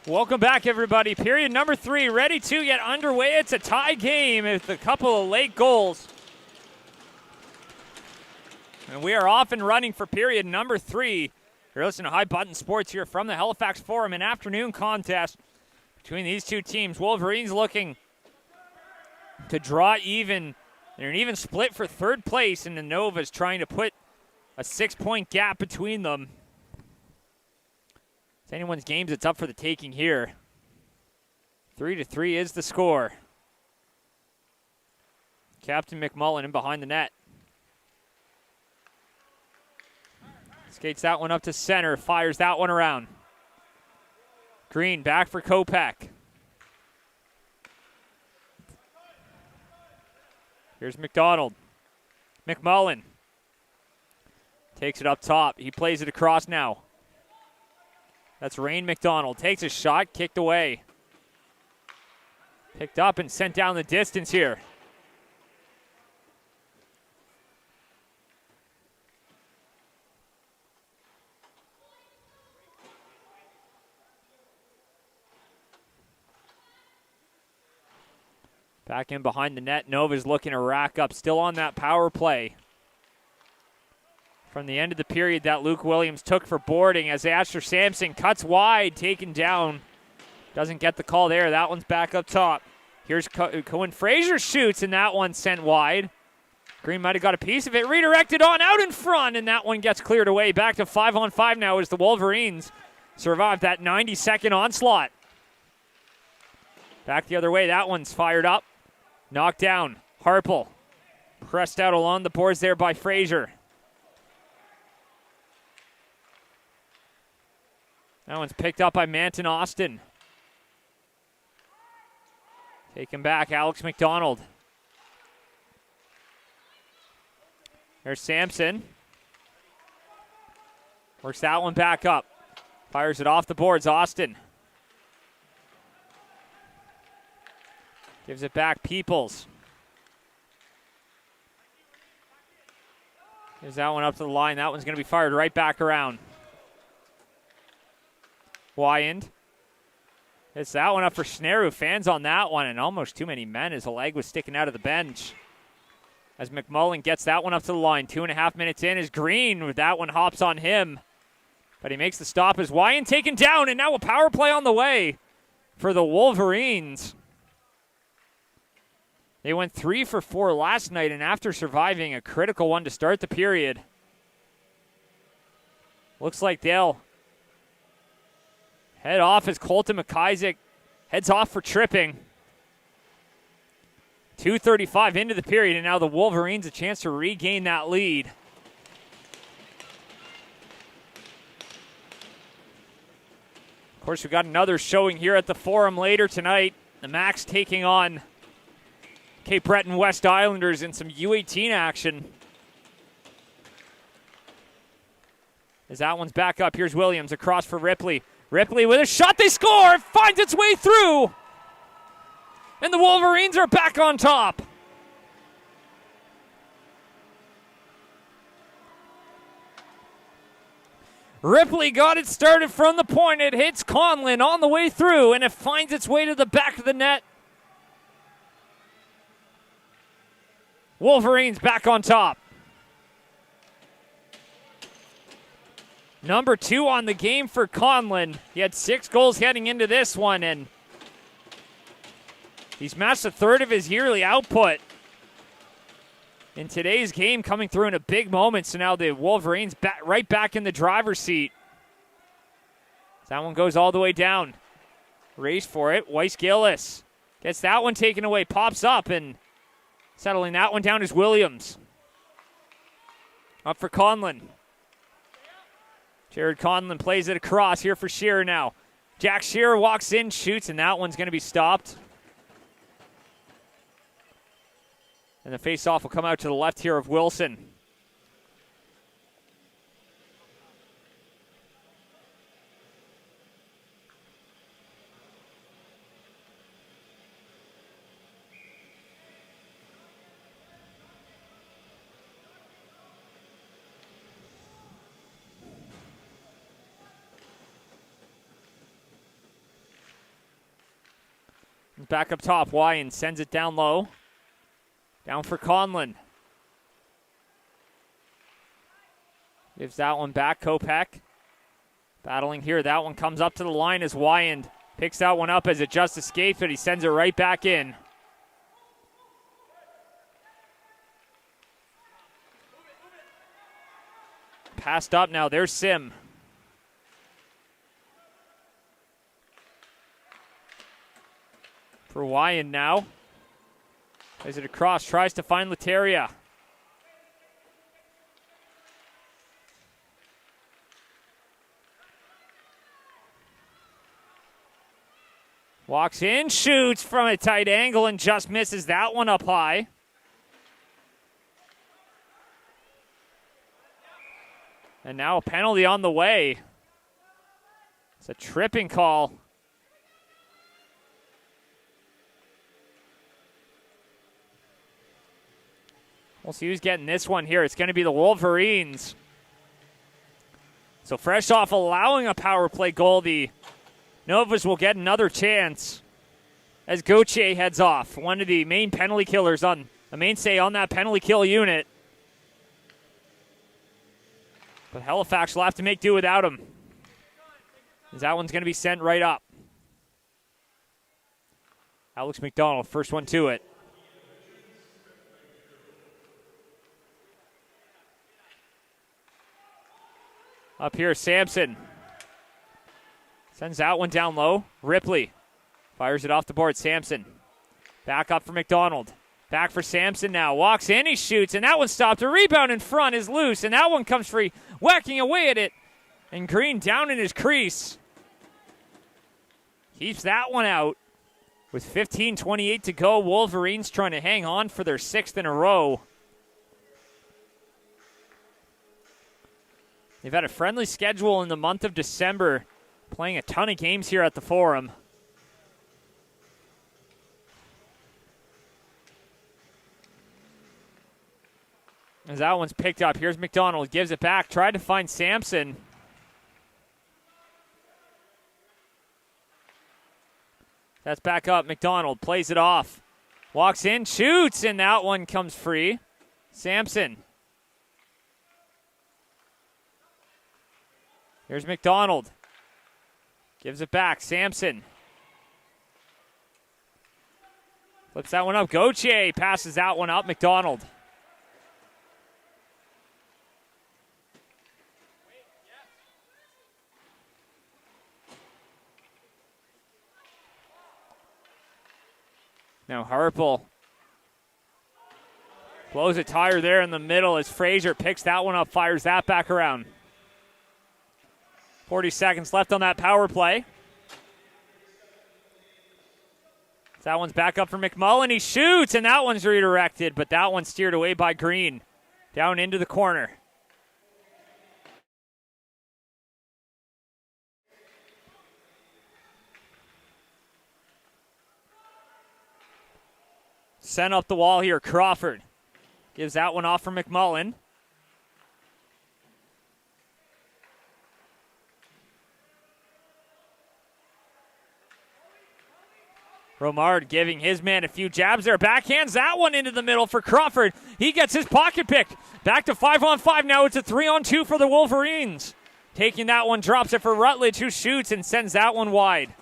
Welcome back, everybody. Period number 3, ready to get underway. It's a tie game with a couple of late goals. And we are off and running for period number 3. You're listening to High Button Sports here from the Halifax Forum, an afternoon contest between these two teams. Wolverines looking to draw even. They're an even split for third place, and the Nova's trying to put a 6-point gap between them. It's anyone's games, it's up for the taking here. 3-3 is the score. Captain McMullen in behind the net. Skates that one up to center, fires that one around. Green back for Kopak. Here's McDonald. McMullen takes it up top. He plays it across now. That's Rain McDonald. Takes a shot, kicked away. Picked up and sent down the distance here. Back in behind the net. Nova's looking to rack up. Still on that power play. From the end of the period that Luke Williams took for boarding as Asher Sampson cuts wide, taken down. Doesn't get the call there. That one's back up top. Here's Cohen Fraser shoots, and that one sent wide. Green might have got a piece of it. Redirected on out in front, and that one gets cleared away. Back to 5-on-5 now as the Wolverines survive that 90-second onslaught. Back the other way. That one's fired up. Knocked down. Harple. Pressed out along the boards there by Fraser. That one's picked up by Manton Austin. Taken back, Alex McDonald. There's Sampson. Works that one back up. Fires it off the boards, Austin. Gives it back, Peoples. Gives that one up to the line. That one's going to be fired right back around. Wyand. It's that one up for Schneru. Fans on that one, and almost too many men as the leg was sticking out of the bench. As McMullen gets that one up to the line. 2.5 minutes in is Green. That one hops on him. But he makes the stop as Wyand taken down, and now a power play on the way for the Wolverines. They went 3 for 4 last night, and after surviving a critical one to start the period, looks like they'll head off as Colton McIsaac heads off for tripping. 2:35 into the period, and now the Wolverines a chance to regain that lead. Of course, we've got another showing here at the Forum later tonight. The Max taking on Cape Breton West Islanders in some U18 action. As that one's back up, here's Williams across for Ripley. Ripley with a shot, they score! It finds its way through! And the Wolverines are back on top. Ripley got it started from the point. It hits Conlin on the way through, and it finds its way to the back of the net. Wolverines back on top. Number 2 on the game for Conlin. He had 6 goals heading into this one, and he's matched a third of his yearly output in today's game, coming through in a big moment. So now the Wolverines right back in the driver's seat. That one goes all the way down. Race for it. Weiss Gillis gets that one taken away. Pops up, and settling that one down is Williams. Up for Conlin. Jared Conlin plays it across here for Shearer now. Jack Shearer walks in, shoots, and that one's going to be stopped. And the faceoff will come out to the left here of Wilson. Back up top, Wyan sends it down low. Down for Conlon. Gives that one back, Kopech. Battling here, that one comes up to the line as Wyan picks that one up as it just escaped, but he sends it right back in. Passed up now, there's Sim. For Wyan now. Plays it across, tries to find Lateria. Walks in, shoots from a tight angle and just misses that one up high. And now a penalty on the way. It's a tripping call. We'll see who's getting this one here. It's going to be the Wolverines. So fresh off allowing a power play goal, the Novas will get another chance as Gauthier heads off. One of the main penalty killers on the mainstay on that penalty kill unit. But Halifax will have to make do without him, as that one's going to be sent right up. Alex McDonald, first one to it. Up here, Sampson. Sends that one down low. Ripley fires it off the board. Sampson. Back up for McDonald. Back for Sampson now. Walks in, he shoots, and that one stopped. A rebound in front is loose, and that one comes free. Whacking away at it. And Green down in his crease. Keeps that one out. With 15:28 to go, Wolverines trying to hang on for their sixth in a row. They've had a friendly schedule in the month of December, playing a ton of games here at the Forum. As that one's picked up, here's McDonald, gives it back, tried to find Sampson. That's back up, McDonald plays it off. Walks in, shoots, and that one comes free. Sampson. Here's McDonald. Gives it back, Sampson. Flips that one up, Gauthier passes that one up, McDonald. Now Harple blows a tire there in the middle as Fraser picks that one up, fires that back around. 40 seconds left on that power play. That one's back up for McMullen. He shoots, and that one's redirected, but that one's steered away by Green. Down into the corner. Sent up the wall here, Crawford. Gives that one off for McMullen. Romard giving his man a few jabs there. Backhands that one into the middle for Crawford. He gets his pocket picked. Back to 5-on-5 now. It's a 3-on-2 for the Wolverines. Taking that one, drops it for Rutledge, who shoots and sends that one wide.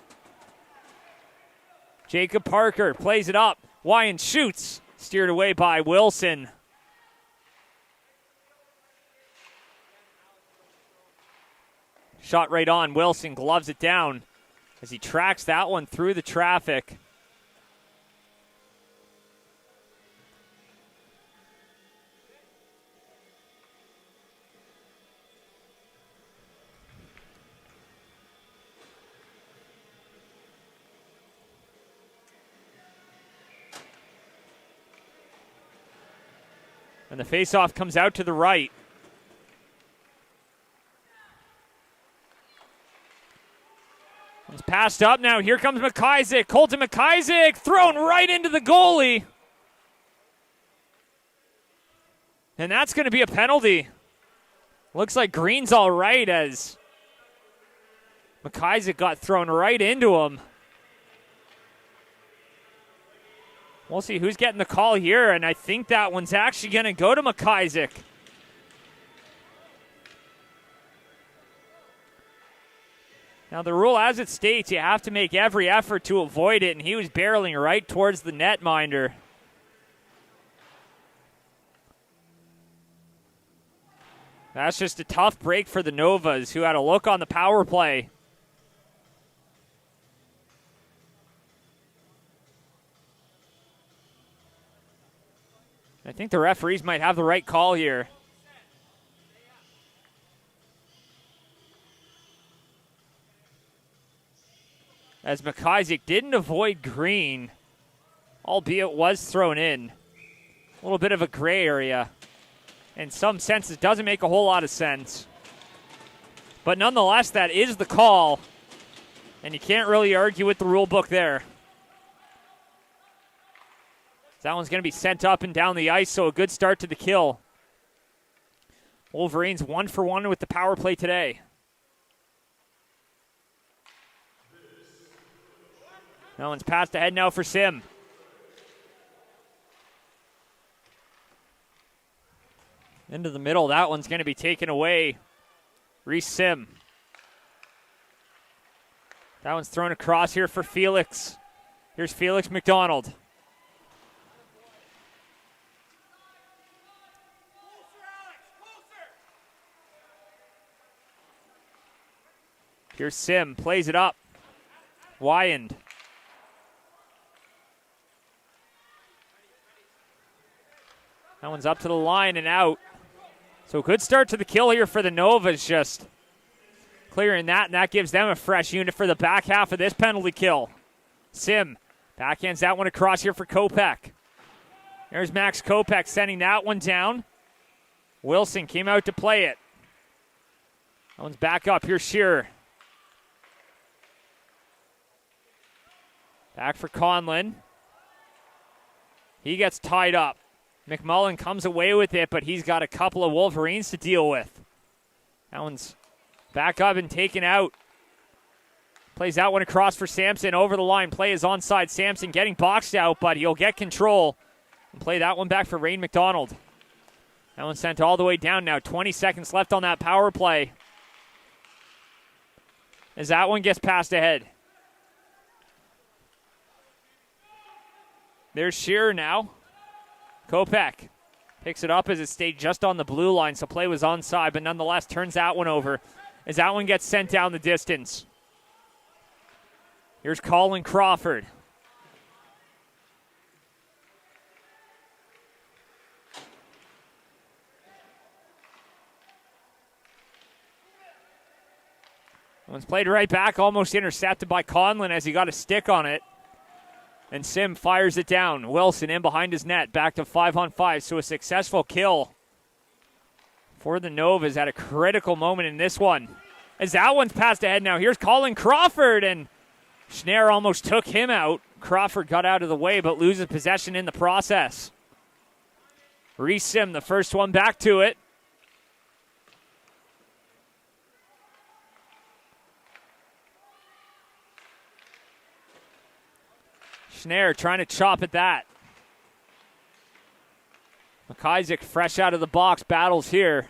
Jacob Parker plays it up. Wyan shoots. Steered away by Wilson. Shot right on. Wilson gloves it down as he tracks that one through the traffic. And the faceoff comes out to the right. It's passed up now. Here comes McIsaac. Colton McIsaac thrown right into the goalie. And that's going to be a penalty. Looks like Green's all right as McIsaac got thrown right into him. We'll see who's getting the call here, and I think that one's actually going to go to McIsaac. Now, the rule as it states, you have to make every effort to avoid it, and he was barreling right towards the netminder. That's just a tough break for the Novas, who had a look on the power play. I think the referees might have the right call here. As McIsaac didn't avoid green, albeit was thrown in. A little bit of a gray area. In some senses, doesn't make a whole lot of sense. But nonetheless, that is the call. And you can't really argue with the rule book there. That one's going to be sent up and down the ice, so a good start to the kill. Wolverines 1 for 1 with the power play today. That one's passed ahead now for Sim. Into the middle, that one's going to be taken away. Reese Sim. That one's thrown across here for Felix. Here's Felix McDonald. Here's Sim, plays it up. Wyand. That one's up to the line and out. So good start to the kill here for the Novas, just clearing that, and that gives them a fresh unit for the back half of this penalty kill. Sim backhands that one across here for Kopech. There's Max Kopech sending that one down. Wilson came out to play it. That one's back up. Here's Shearer. Back for Conlon. He gets tied up. McMullen comes away with it, but he's got a couple of Wolverines to deal with. That one's back up and taken out. Plays that one across for Sampson over the line. Play is onside. Sampson getting boxed out, but he'll get control and play that one back for Rain McDonald. That one's sent all the way down now. 20 seconds left on that power play. As that one gets passed ahead. There's Shearer now. Kopech picks it up as it stayed just on the blue line, so play was onside, but nonetheless turns that one over as that one gets sent down the distance. Here's Colin Crawford. One's played right back, almost intercepted by Conlon as he got a stick on it. And Sim fires it down. Wilson in behind his net. Back to 5-on-5. So a successful kill for the Novas at a critical moment in this one. As that one's passed ahead now. Here's Colin Crawford. And Schnarr almost took him out. Crawford got out of the way but loses possession in the process. Reese Sim, the first one back to it. Schnarr trying to chop at that. McIsaac fresh out of the box, battles here.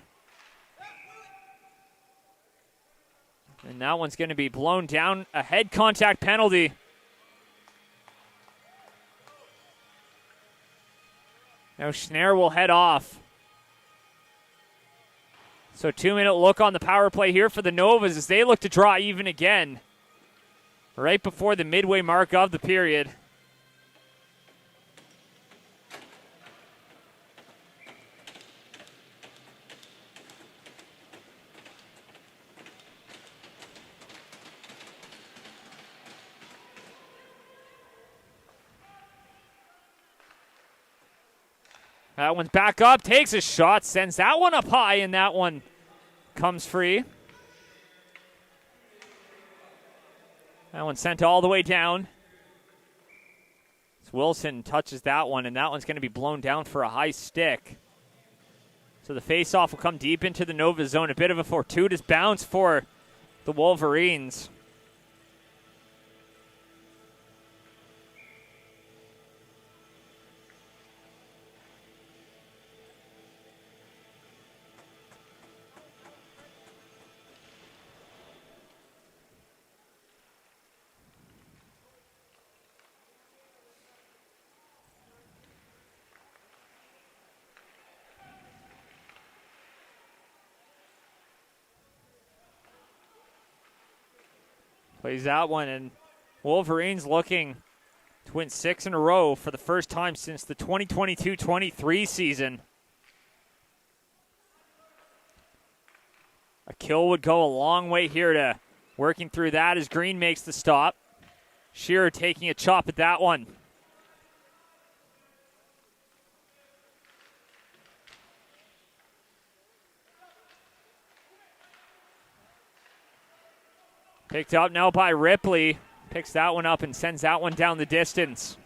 And that one's going to be blown down. A head contact penalty. Now Schnarr will head off. So 2-minute look on the power play here for the Novas as they look to draw even again. Right before the midway mark of the period. That one's back up, takes a shot, sends that one up high, and that one comes free. That one sent all the way down. As Wilson touches that one, and that one's going to be blown down for a high stick. So the faceoff will come deep into the Nova zone. A bit of a fortuitous bounce for the Wolverines. Plays that one, and Wolverines looking to win 6 in a row for the first time since the 2022-23 season. A kill would go a long way here to working through that as Green makes the stop. Shearer taking a chop at that one. Picked up now by Ripley. Picks that one up and sends that one down the distance.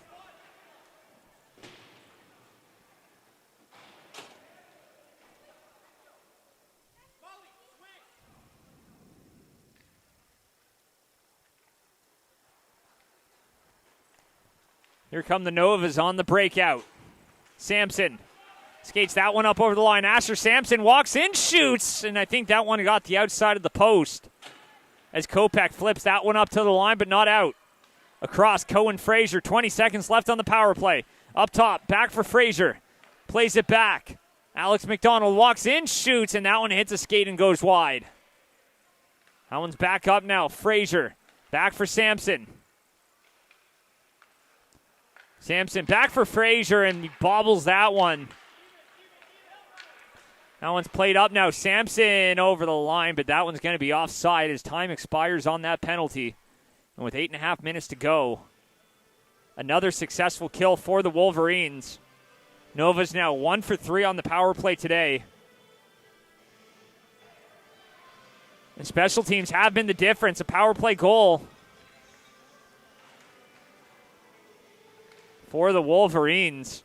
Here come the Novas on the breakout. Sampson skates that one up over the line. Asher Sampson walks in, shoots, and I think that one got the outside of the post. As Kopech flips that one up to the line, but not out. Across, Cohen Fraser, 20 seconds left on the power play. Up top, back for Fraser. Plays it back. Alex McDonald walks in, shoots, and that one hits a skate and goes wide. That one's back up now. Fraser, back for Sampson. Sampson back for Fraser, and he bobbles that one. That one's played up now. Sampson over the line, but that one's going to be offside as time expires on that penalty. And with 8.5 minutes to go, another successful kill for the Wolverines. Nova's now 1 for 3 on the power play today. And special teams have been the difference. A power play goal for the Wolverines.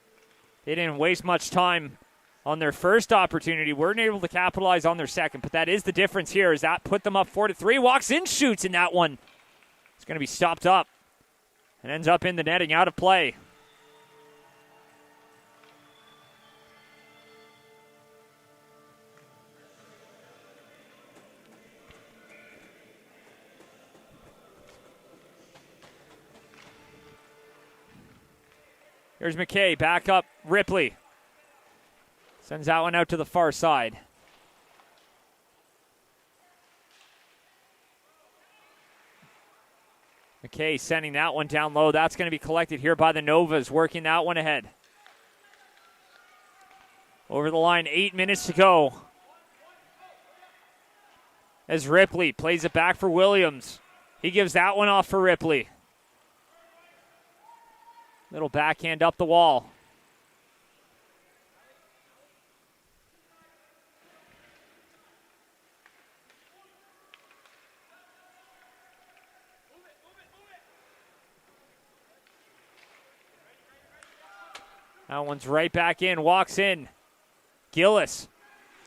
They didn't waste much time on their first opportunity. Weren't able to capitalize on their second, but that is the difference here, as that put them up 4-3. Walks in, shoots, and that one is going to be stopped up and ends up in the netting, out of play. Here's McKay, back up Ripley. Sends that one out to the far side. McKay sending that one down low. That's going to be collected here by the Novas, working that one ahead. Over the line, 8 minutes to go. As Ripley plays it back for Williams. He gives that one off for Ripley. Little backhand up the wall. That one's right back in, walks in. Gillis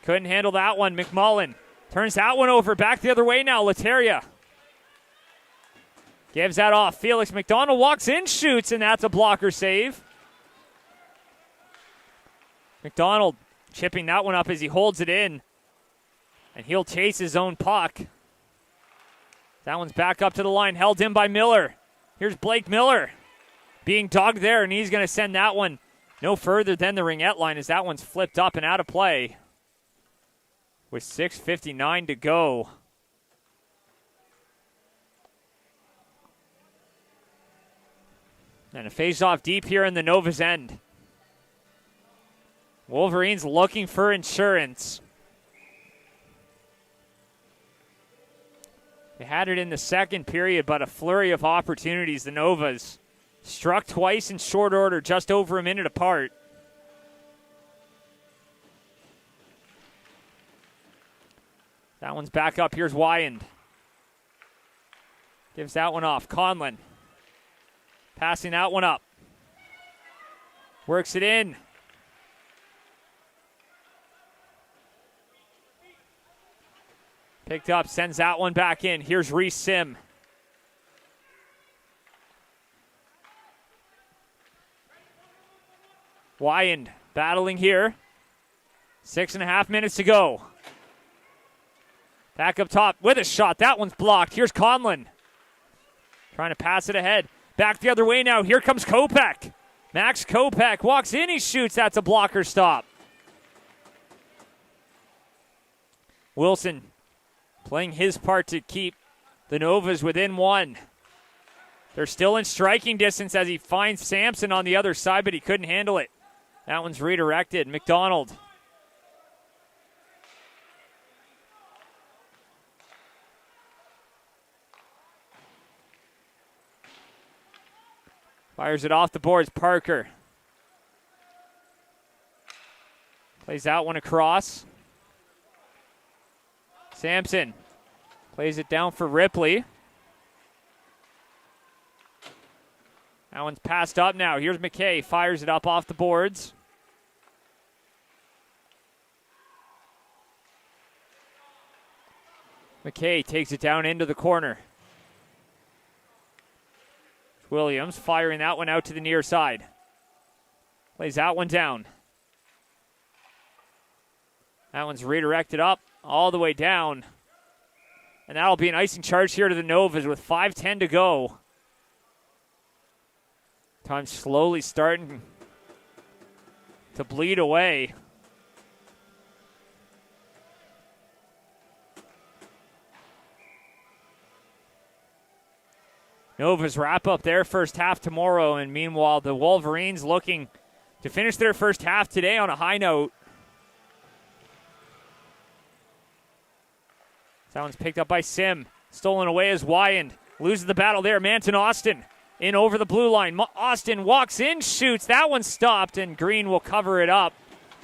couldn't handle that one. McMullen turns that one over, back the other way now. Lateria gives that off. Felix McDonald walks in, shoots, and that's a blocker save. McDonald chipping that one up as he holds it in, and he'll chase his own puck. That one's back up to the line, held in by Miller. Here's Blake Miller being dogged there, and he's going to send that one no further than the ringette line, as that one's flipped up and out of play with 6:59 to go. And a face-off deep here in the Nova's end. Wolverines looking for insurance. They had it in the second period, but a flurry of opportunities. The Novas struck twice in short order, just over a minute apart. That one's back up. Here's Wyand. Gives that one off. Conlon passing that one up. Works it in. Picked up, sends that one back in. Here's Reese Sim. Wyand battling here. 6.5 minutes to go. Back up top with a shot. That one's blocked. Here's Conlon. Trying to pass it ahead. Back the other way now. Here comes Kopech. Max Kopech walks in. He shoots. That's a blocker stop. Wilson playing his part to keep The Novas within one. They're still in striking distance as he finds Sampson on the other side, but he couldn't handle it. That one's redirected. McDonald. Fires it off the boards. Parker. Plays that one across. Sampson plays it down for Ripley. That one's passed up now. Here's McKay. Fires it up off the boards. McKay takes it down into the corner. Williams firing that one out to the near side. Plays that one down. That one's redirected up all the way down. And that'll be an icing charge here to the Novas with 5:10 to go. Time slowly starting to bleed away. Novas wrap up their first half tomorrow, and meanwhile the Wolverines looking to finish their first half today on a high note. That one's picked up by Sim. Stolen away as Wyand. Loses the battle there. Manton Austin in over the blue line. Austin walks in, shoots. That one stopped, and Green will cover it up.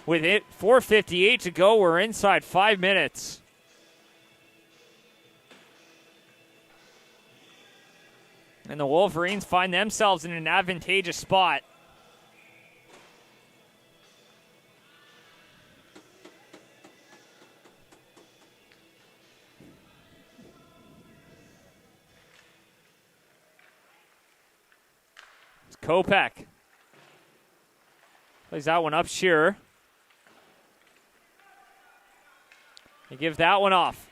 With it 4:58 to go, we're inside 5 minutes. And the Wolverines find themselves in an advantageous spot. It's Kopech. Plays that one up, Shearer. They give that one off.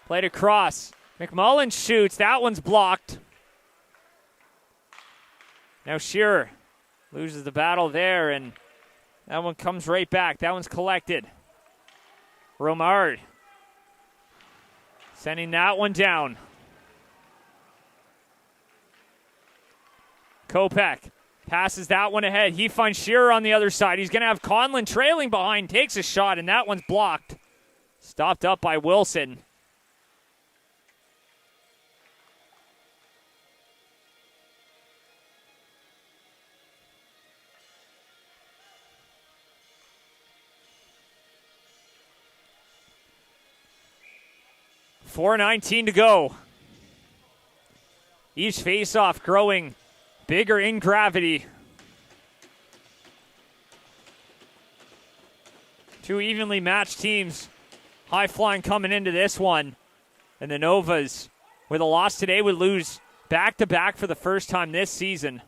Played across. McMullen shoots. That one's blocked. Now Shearer loses the battle there, and that one comes right back. That one's collected. Romard sending that one down. Kopech passes that one ahead. He finds Shearer on the other side. He's going to have Conlon trailing behind. Takes a shot, and that one's blocked. Stopped up by Wilson. .4:19 to go. Each faceoff growing bigger in gravity. Two evenly matched teams. High flying coming into this one. And the Novas, with a loss today, would lose back-to-back for the first time this season.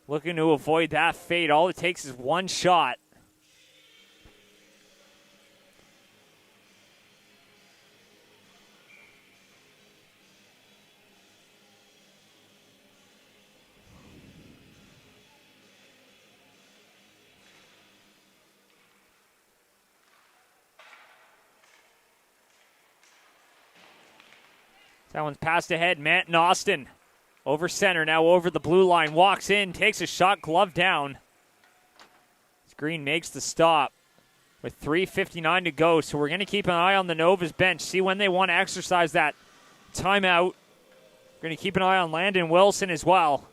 Looking to avoid that fate. All it takes is one shot. That one's passed ahead. Manton Austin. Over center, now over the blue line. Walks in, takes a shot, glove down. Green makes the stop with 3:59 to go. So we're going to keep an eye on the Novas bench, see when they want to exercise that timeout. We're going to keep an eye on Landon Wilson as well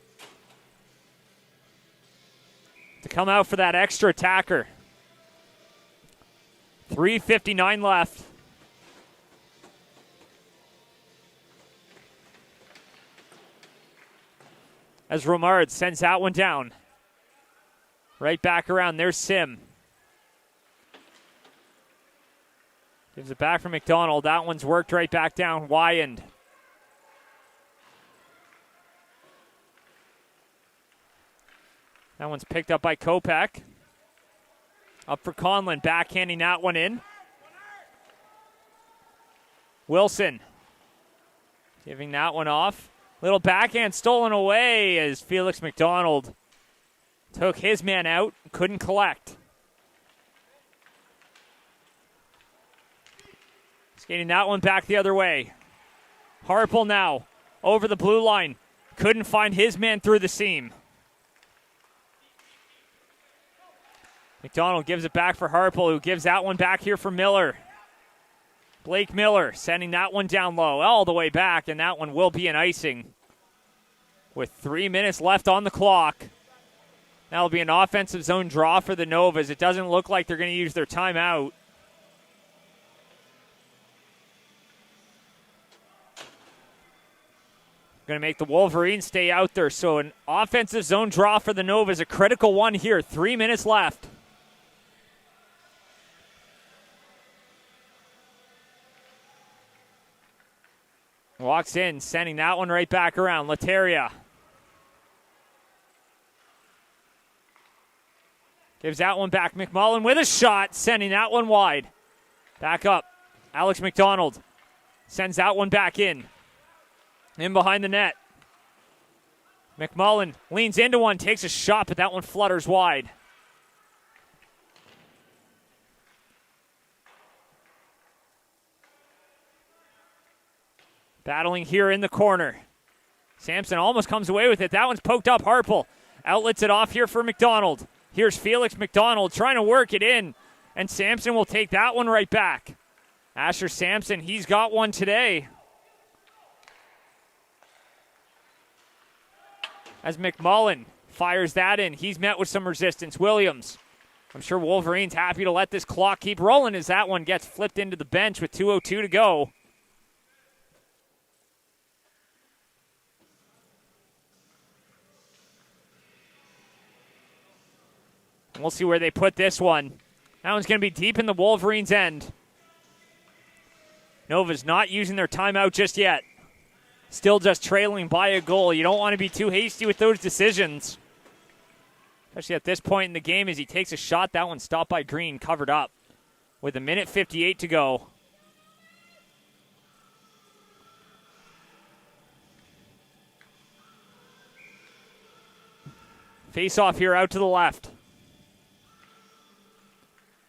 to come out for that extra attacker. 3:59 left. As Romard sends that one down. Right back around. There's Sim. Gives it back from McDonald. That one's worked right back down. Wyand. That one's picked up by Kopech. Up for Conlon. Backhanding that one in. Wilson. Giving that one off. Little backhand stolen away as Felix McDonald took his man out, couldn't collect. Skating that one back the other way. Harpel now over the blue line. Couldn't find his man through the seam. McDonald gives it back for Harpel, who gives that one back here for Miller. Blake Miller sending that one down low all the way back, and that one will be an icing. With 3 minutes left on the clock. That'll be an offensive zone draw for the Novas. It doesn't look like they're going to use their timeout. Going to make the Wolverines stay out there. So an offensive zone draw for the Novas, a critical one here. 3 minutes left. Walks in, sending that one right back around. Lateria. Gives that one back. McMullen with a shot, sending that one wide. Back up. Alex McDonald sends that one back in. In behind the net. McMullen leans into one, takes a shot, but that one flutters wide. Battling here in the corner. Sampson almost comes away with it. That one's poked up. Harpel outlets it off here for McDonald. Here's Felix McDonald trying to work it in, and Sampson will take that one right back. Asher Sampson, he's got one today. As McMullen fires that in, he's met with some resistance. Williams, I'm sure Wolverines happy to let this clock keep rolling as that one gets flipped into the bench with 2:02 to go. We'll see where they put this one. That one's going to be deep in the Wolverines' end. Nova's not using their timeout just yet. Still just trailing by a goal. You don't want to be too hasty with those decisions. Especially at this point in the game as he takes a shot. That one stopped by Green, covered up. With 1:58 to go. Face off here out to the left.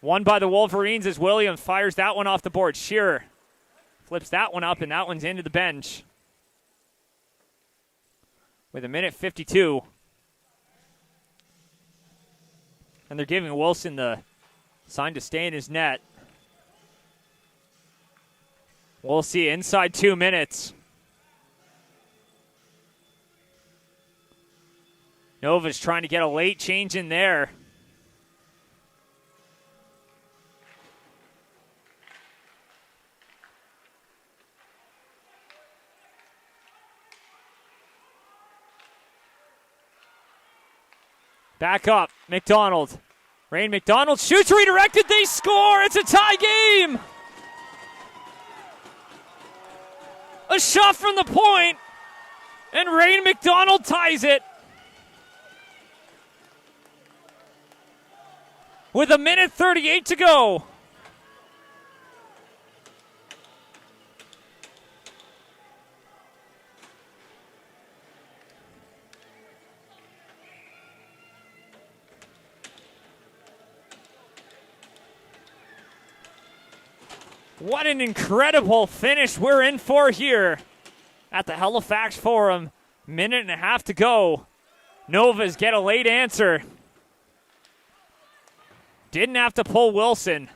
Won by the Wolverines as Williams fires that one off the board. Shearer flips that one up, and that one's into the bench. With 1:52. And they're giving Wilson the sign to stay in his net. We'll see inside 2 minutes. Nova's trying to get a late change in there. Back up, McDonald. Rain McDonald shoots, redirected, they score. It's a tie game. A shot from the point, and Rain McDonald ties it. With 1:38 to go. What an incredible finish we're in for here at the Halifax Forum. 1.5 to go. Novas get a late answer. Didn't have to pull Wilson.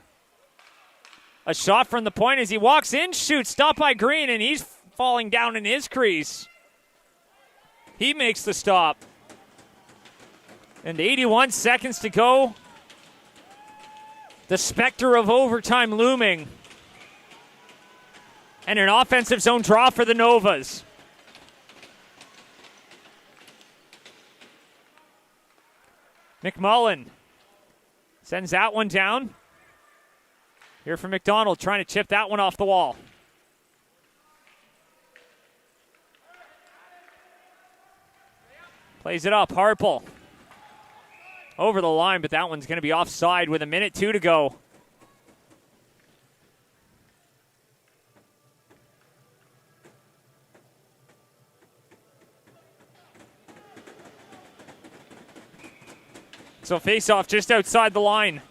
A shot from the point as he walks in, shoots, stopped by Green, and he's falling down in his crease. He makes the stop. And 81 seconds to go. The specter of overtime looming. And an offensive zone draw for the Novas. McMullen sends that one down. Here for McDonald, trying to chip that one off the wall. Plays it up, Harpel. Over the line, but that one's going to be offside with 1:02 to go. So face-off just outside the line.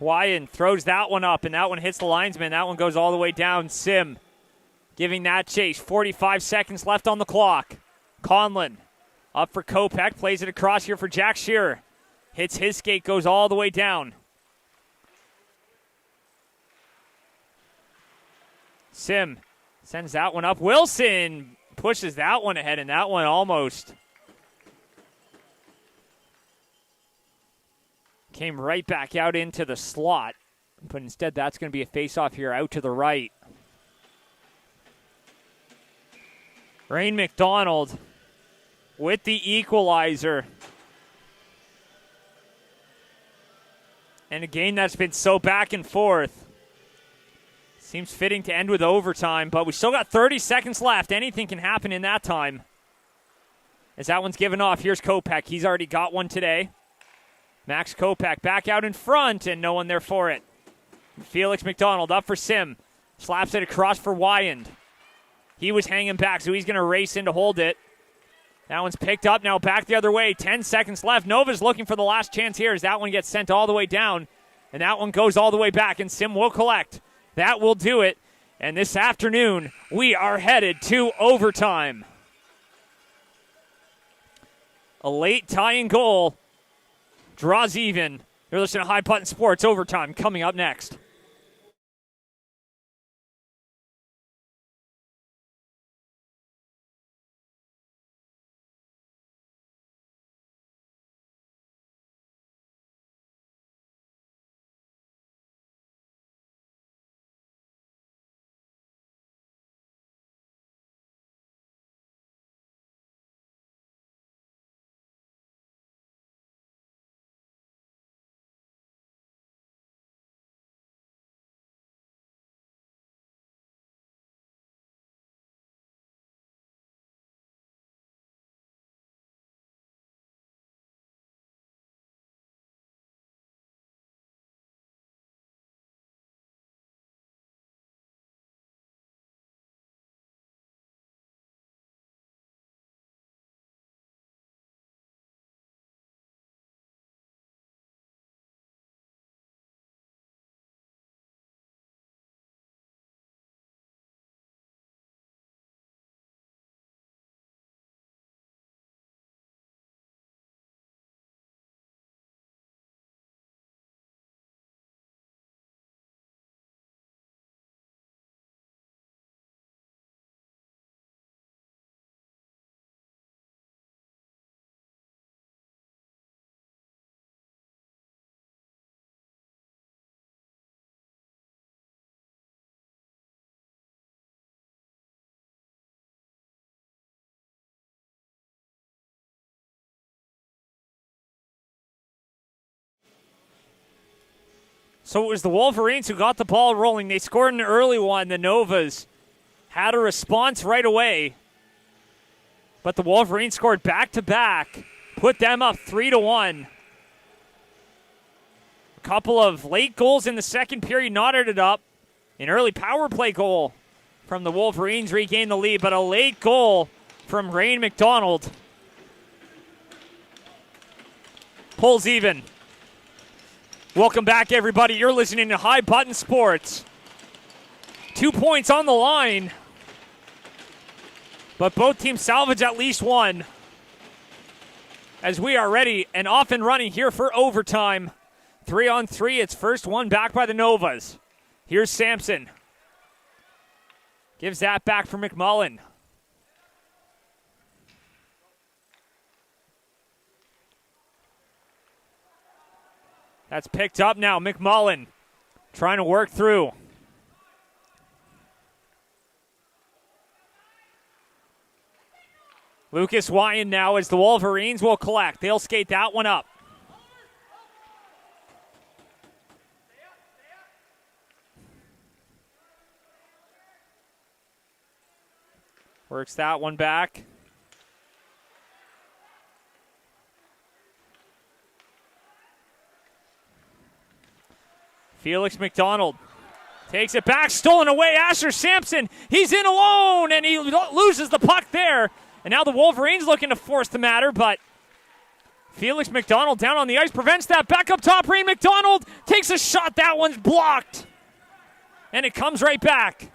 Wyan throws that one up, and that one hits the linesman. That one goes all the way down. Sim giving that chase. 45 seconds left on the clock. Conlon up for Kopech. Plays it across here for Jack Shearer. Hits his skate, goes all the way down. Sim sends that one up. Wilson pushes that one ahead, and that one almost came right back out into the slot. But instead, that's going to be a face-off here out to the right. Rain McDonald with the equalizer. And a game that's been so back and forth. Seems fitting to end with overtime, but we still got 30 seconds left. Anything can happen in that time. As that one's given off, here's Kopech. He's already got one today. Max Kopech back out in front, and no one there for it. Felix McDonald up for Sim. Slaps it across for Wyand. He was hanging back, so he's going to race in to hold it. That one's picked up now, back the other way. 10 seconds left. Nova's looking for the last chance here as that one gets sent all the way down. And that one goes all the way back, and Sim will collect. That will do it. And this afternoon, we are headed to overtime. A late tying goal draws even. You're listening to High Button Sports Overtime coming up next. So it was the Wolverines who got the ball rolling. They scored an early one. The Novas had a response right away. But the Wolverines scored back-to-back, put them up 3-1. A couple of late goals in the second period knotted it up. An early power play goal from the Wolverines regained the lead, but a late goal from Rain McDonald pulls even. Welcome back, everybody. You're listening to High Button Sports. 2 points on the line, but both teams salvage at least one as we are ready and off and running here for overtime. 3-on-3, it's first one back by the Novas. Here's Sampson. Gives that back for McMullen. That's picked up now. McMullen trying to work through. Lucas Wyan now as the Wolverines will collect. They'll skate that one up. Works that one back. Felix McDonald takes it back, stolen away. Asher Sampson, he's in alone, and he loses the puck there. And now the Wolverines looking to force the matter, but Felix McDonald down on the ice, prevents that. Back up top, Rain McDonald takes a shot. That one's blocked. And it comes right back.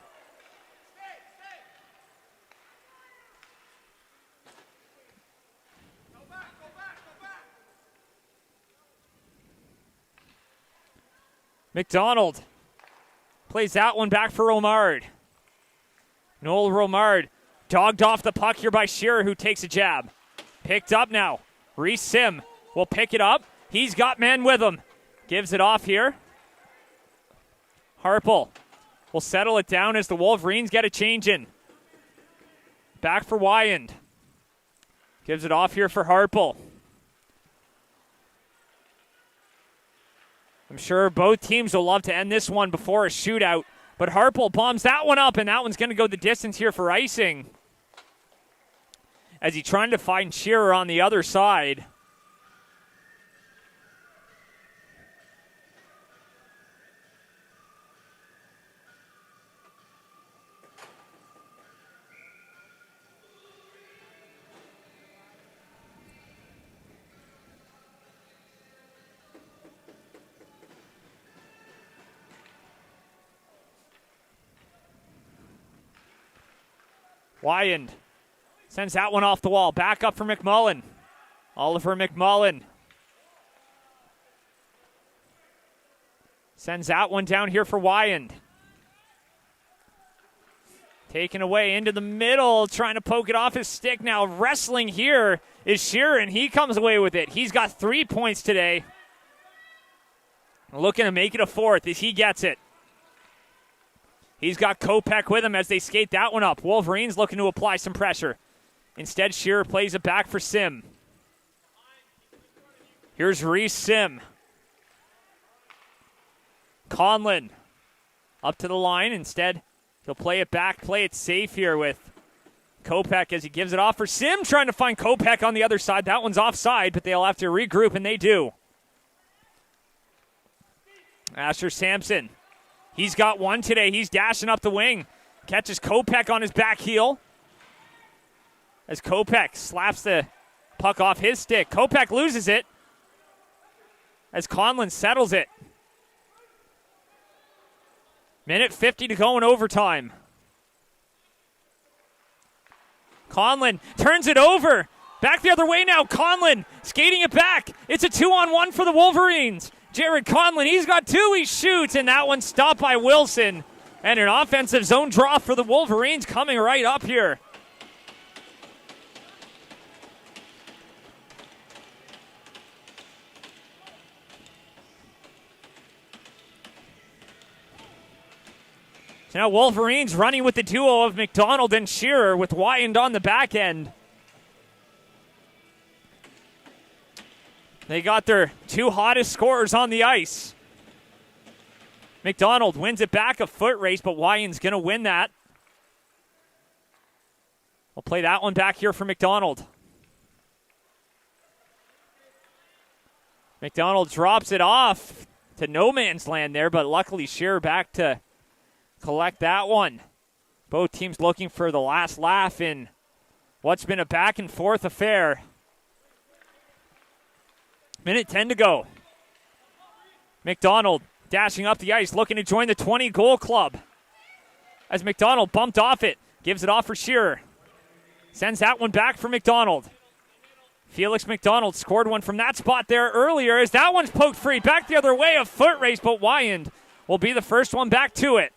McDonald plays that one back for Romard. Noel Romard dogged off the puck here by Shearer, who takes a jab. Picked up now. Reese Sim will pick it up. He's got men with him. Gives it off here. Harpel will settle it down as the Wolverines get a change in. Back for Wyand. Gives it off here for Harpel. I'm sure both teams will love to end this one before a shootout, but Harpel bombs that one up, and that one's going to go the distance here for icing. As he's trying to find Shearer on the other side. Wyand sends that one off the wall. Back up for McMullen. Oliver McMullen sends that one down here for Wyand. Taken away into the middle, trying to poke it off his stick now. Wrestling here is Shearer, and he comes away with it. He's got 3 points today. Looking to make it a fourth as he gets it. He's got Kopech with him as they skate that one up. Wolverines looking to apply some pressure. Instead, Shearer plays it back for Sim. Here's Reese Sim. Conlon up to the line. Instead, he'll play it back, play it safe here with Kopech as he gives it off for Sim, trying to find Kopech on the other side. That one's offside, but they'll have to regroup, and they do. Asher Sampson. He's got one today. He's dashing up the wing. Catches Kopech on his back heel. As Kopech slaps the puck off his stick. Kopech loses it. As Conlon settles it. Minute 50 to go in overtime. Conlon turns it over. Back the other way now. Conlon skating it back. It's a 2-on-1 for the Wolverines. Jared Conlon, he's got two, he shoots, and that one's stopped by Wilson. And an offensive zone draw for the Wolverines coming right up here. So now Wolverines running with the duo of McDonald and Shearer with Wyand on the back end. They got their two hottest scorers on the ice. McDonald wins it back, a foot race, but Wyand's going to win that. We'll play that one back here for McDonald. McDonald drops it off to no man's land there, but luckily Shearer back to collect that one. Both teams looking for the last laugh in what's been a back and forth affair. Minute 10 to go. McDonald dashing up the ice, looking to join the 20-goal club. As McDonald bumped off it, gives it off for Shearer. Sends that one back for McDonald. Felix McDonald scored one from that spot there earlier as that one's poked free. Back the other way, a foot race, but Wyand will be the first one back to it.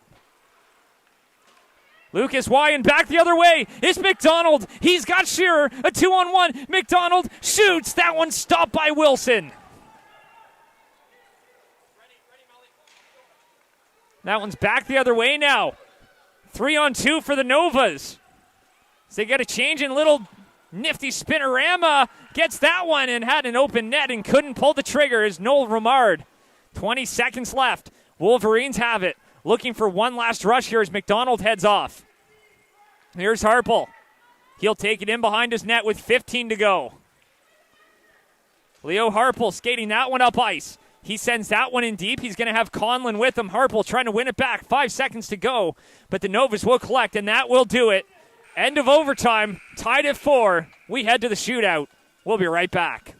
Lucas Wyand back the other way. It's McDonald. He's got Shearer. A 2-on-1. McDonald shoots. That one stopped by Wilson. That one's back the other way now. 3-on-2 for the Novas. So they get a change in little nifty spinorama. Gets that one and had an open net and couldn't pull the trigger as Noel Romard. 20 seconds left. Wolverines have it. Looking for one last rush here as McDonald heads off. Here's Harpel. He'll take it in behind his net with 15 to go. Leo Harpel skating that one up ice. He sends that one in deep. He's going to have Conlon with him. Harpel trying to win it back. 5 seconds to go. But the Novas will collect, and that will do it. End of overtime. Tied at 4. We head to the shootout. We'll be right back.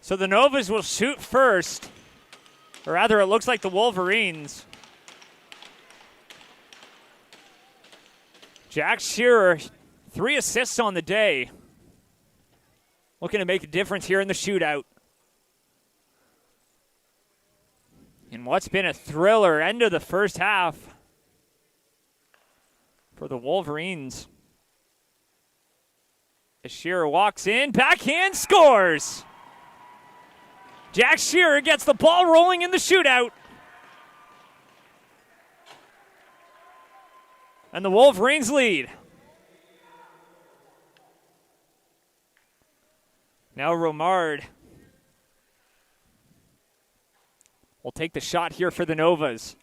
So the Novas will shoot first, or rather it looks like the Wolverines. Jack Shearer, 3 assists on the day. Looking to make a difference here in the shootout. In what's been a thriller end of the first half for the Wolverines. As Shearer walks in, backhand, scores! Jack Shearer gets the ball rolling in the shootout. And the Wolverines lead. Now Romard will take the shot here for the Novas.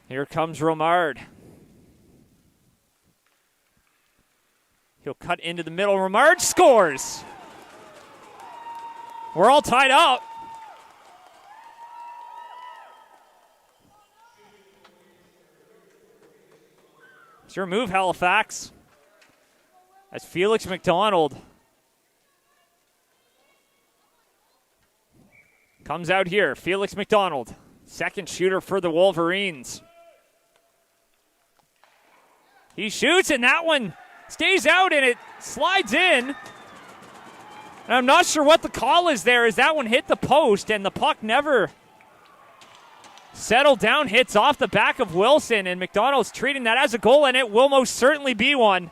Here comes Romard. He'll cut into the middle. Romard scores. We're all tied up. It's your move, Halifax. As Felix McDonald comes out here. Felix McDonald, second shooter for the Wolverines. He shoots, and that one stays out, and it slides in. And I'm not sure what the call is there, as that one hit the post, and the puck never settled down. Hits off the back of Wilson, and McDonald's treating that as a goal, and it will most certainly be one.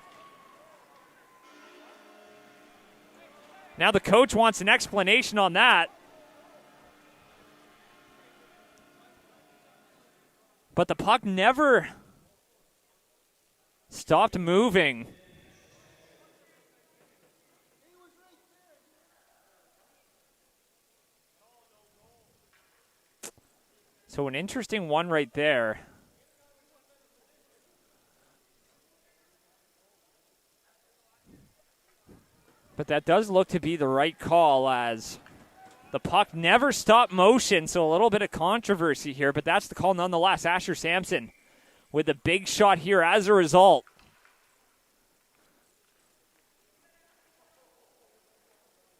Now the coach wants an explanation on that. But the puck never stopped moving. So an interesting one right there. But that does look to be the right call, as the puck never stopped motion, so a little bit of controversy here, but that's the call nonetheless. Asher Sampson with a big shot here as a result.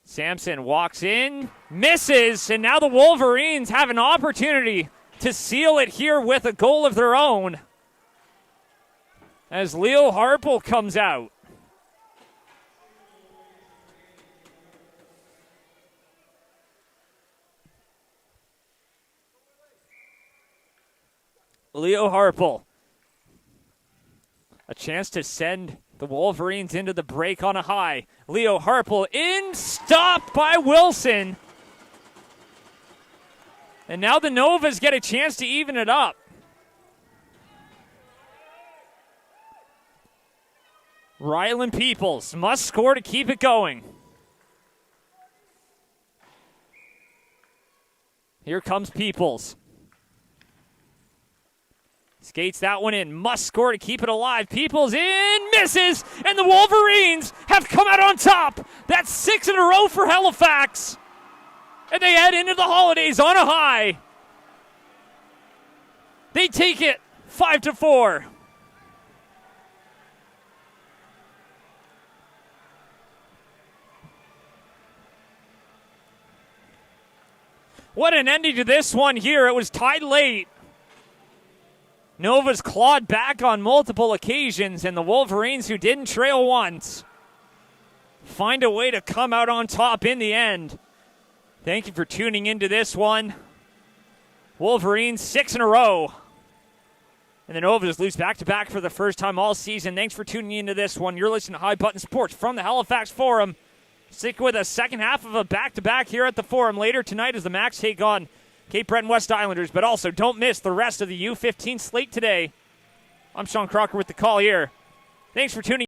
Sampson walks in, misses, and now the Wolverines have an opportunity to seal it here with a goal of their own as Leo Harpel comes out. Leo Harpel. A chance to send the Wolverines into the break on a high. Leo Harpel in, stopped by Wilson. And now the Novas get a chance to even it up. Rylan Peoples must score to keep it going. Here comes Peoples. Skates that one in, must score to keep it alive. Peoples in, misses, and the Wolverines have come out on top. That's 6 in a row for Halifax. And they head into the holidays on a high. They take it 5-4. What an ending to this one here. It was tied late. Nova's clawed back on multiple occasions, and the Wolverines, who didn't trail once, find a way to come out on top in the end. Thank you for tuning into this one. Wolverines 6 in a row. And the Novas lose back-to-back for the first time all season. Thanks for tuning into this one. You're listening to High Button Sports from the Halifax Forum. Stick with a second half of a back-to-back here at the Forum later tonight as the Max take on Cape Breton West Islanders. But also, don't miss the rest of the U15 slate today. I'm Sean Crocker with the call here. Thanks for tuning in.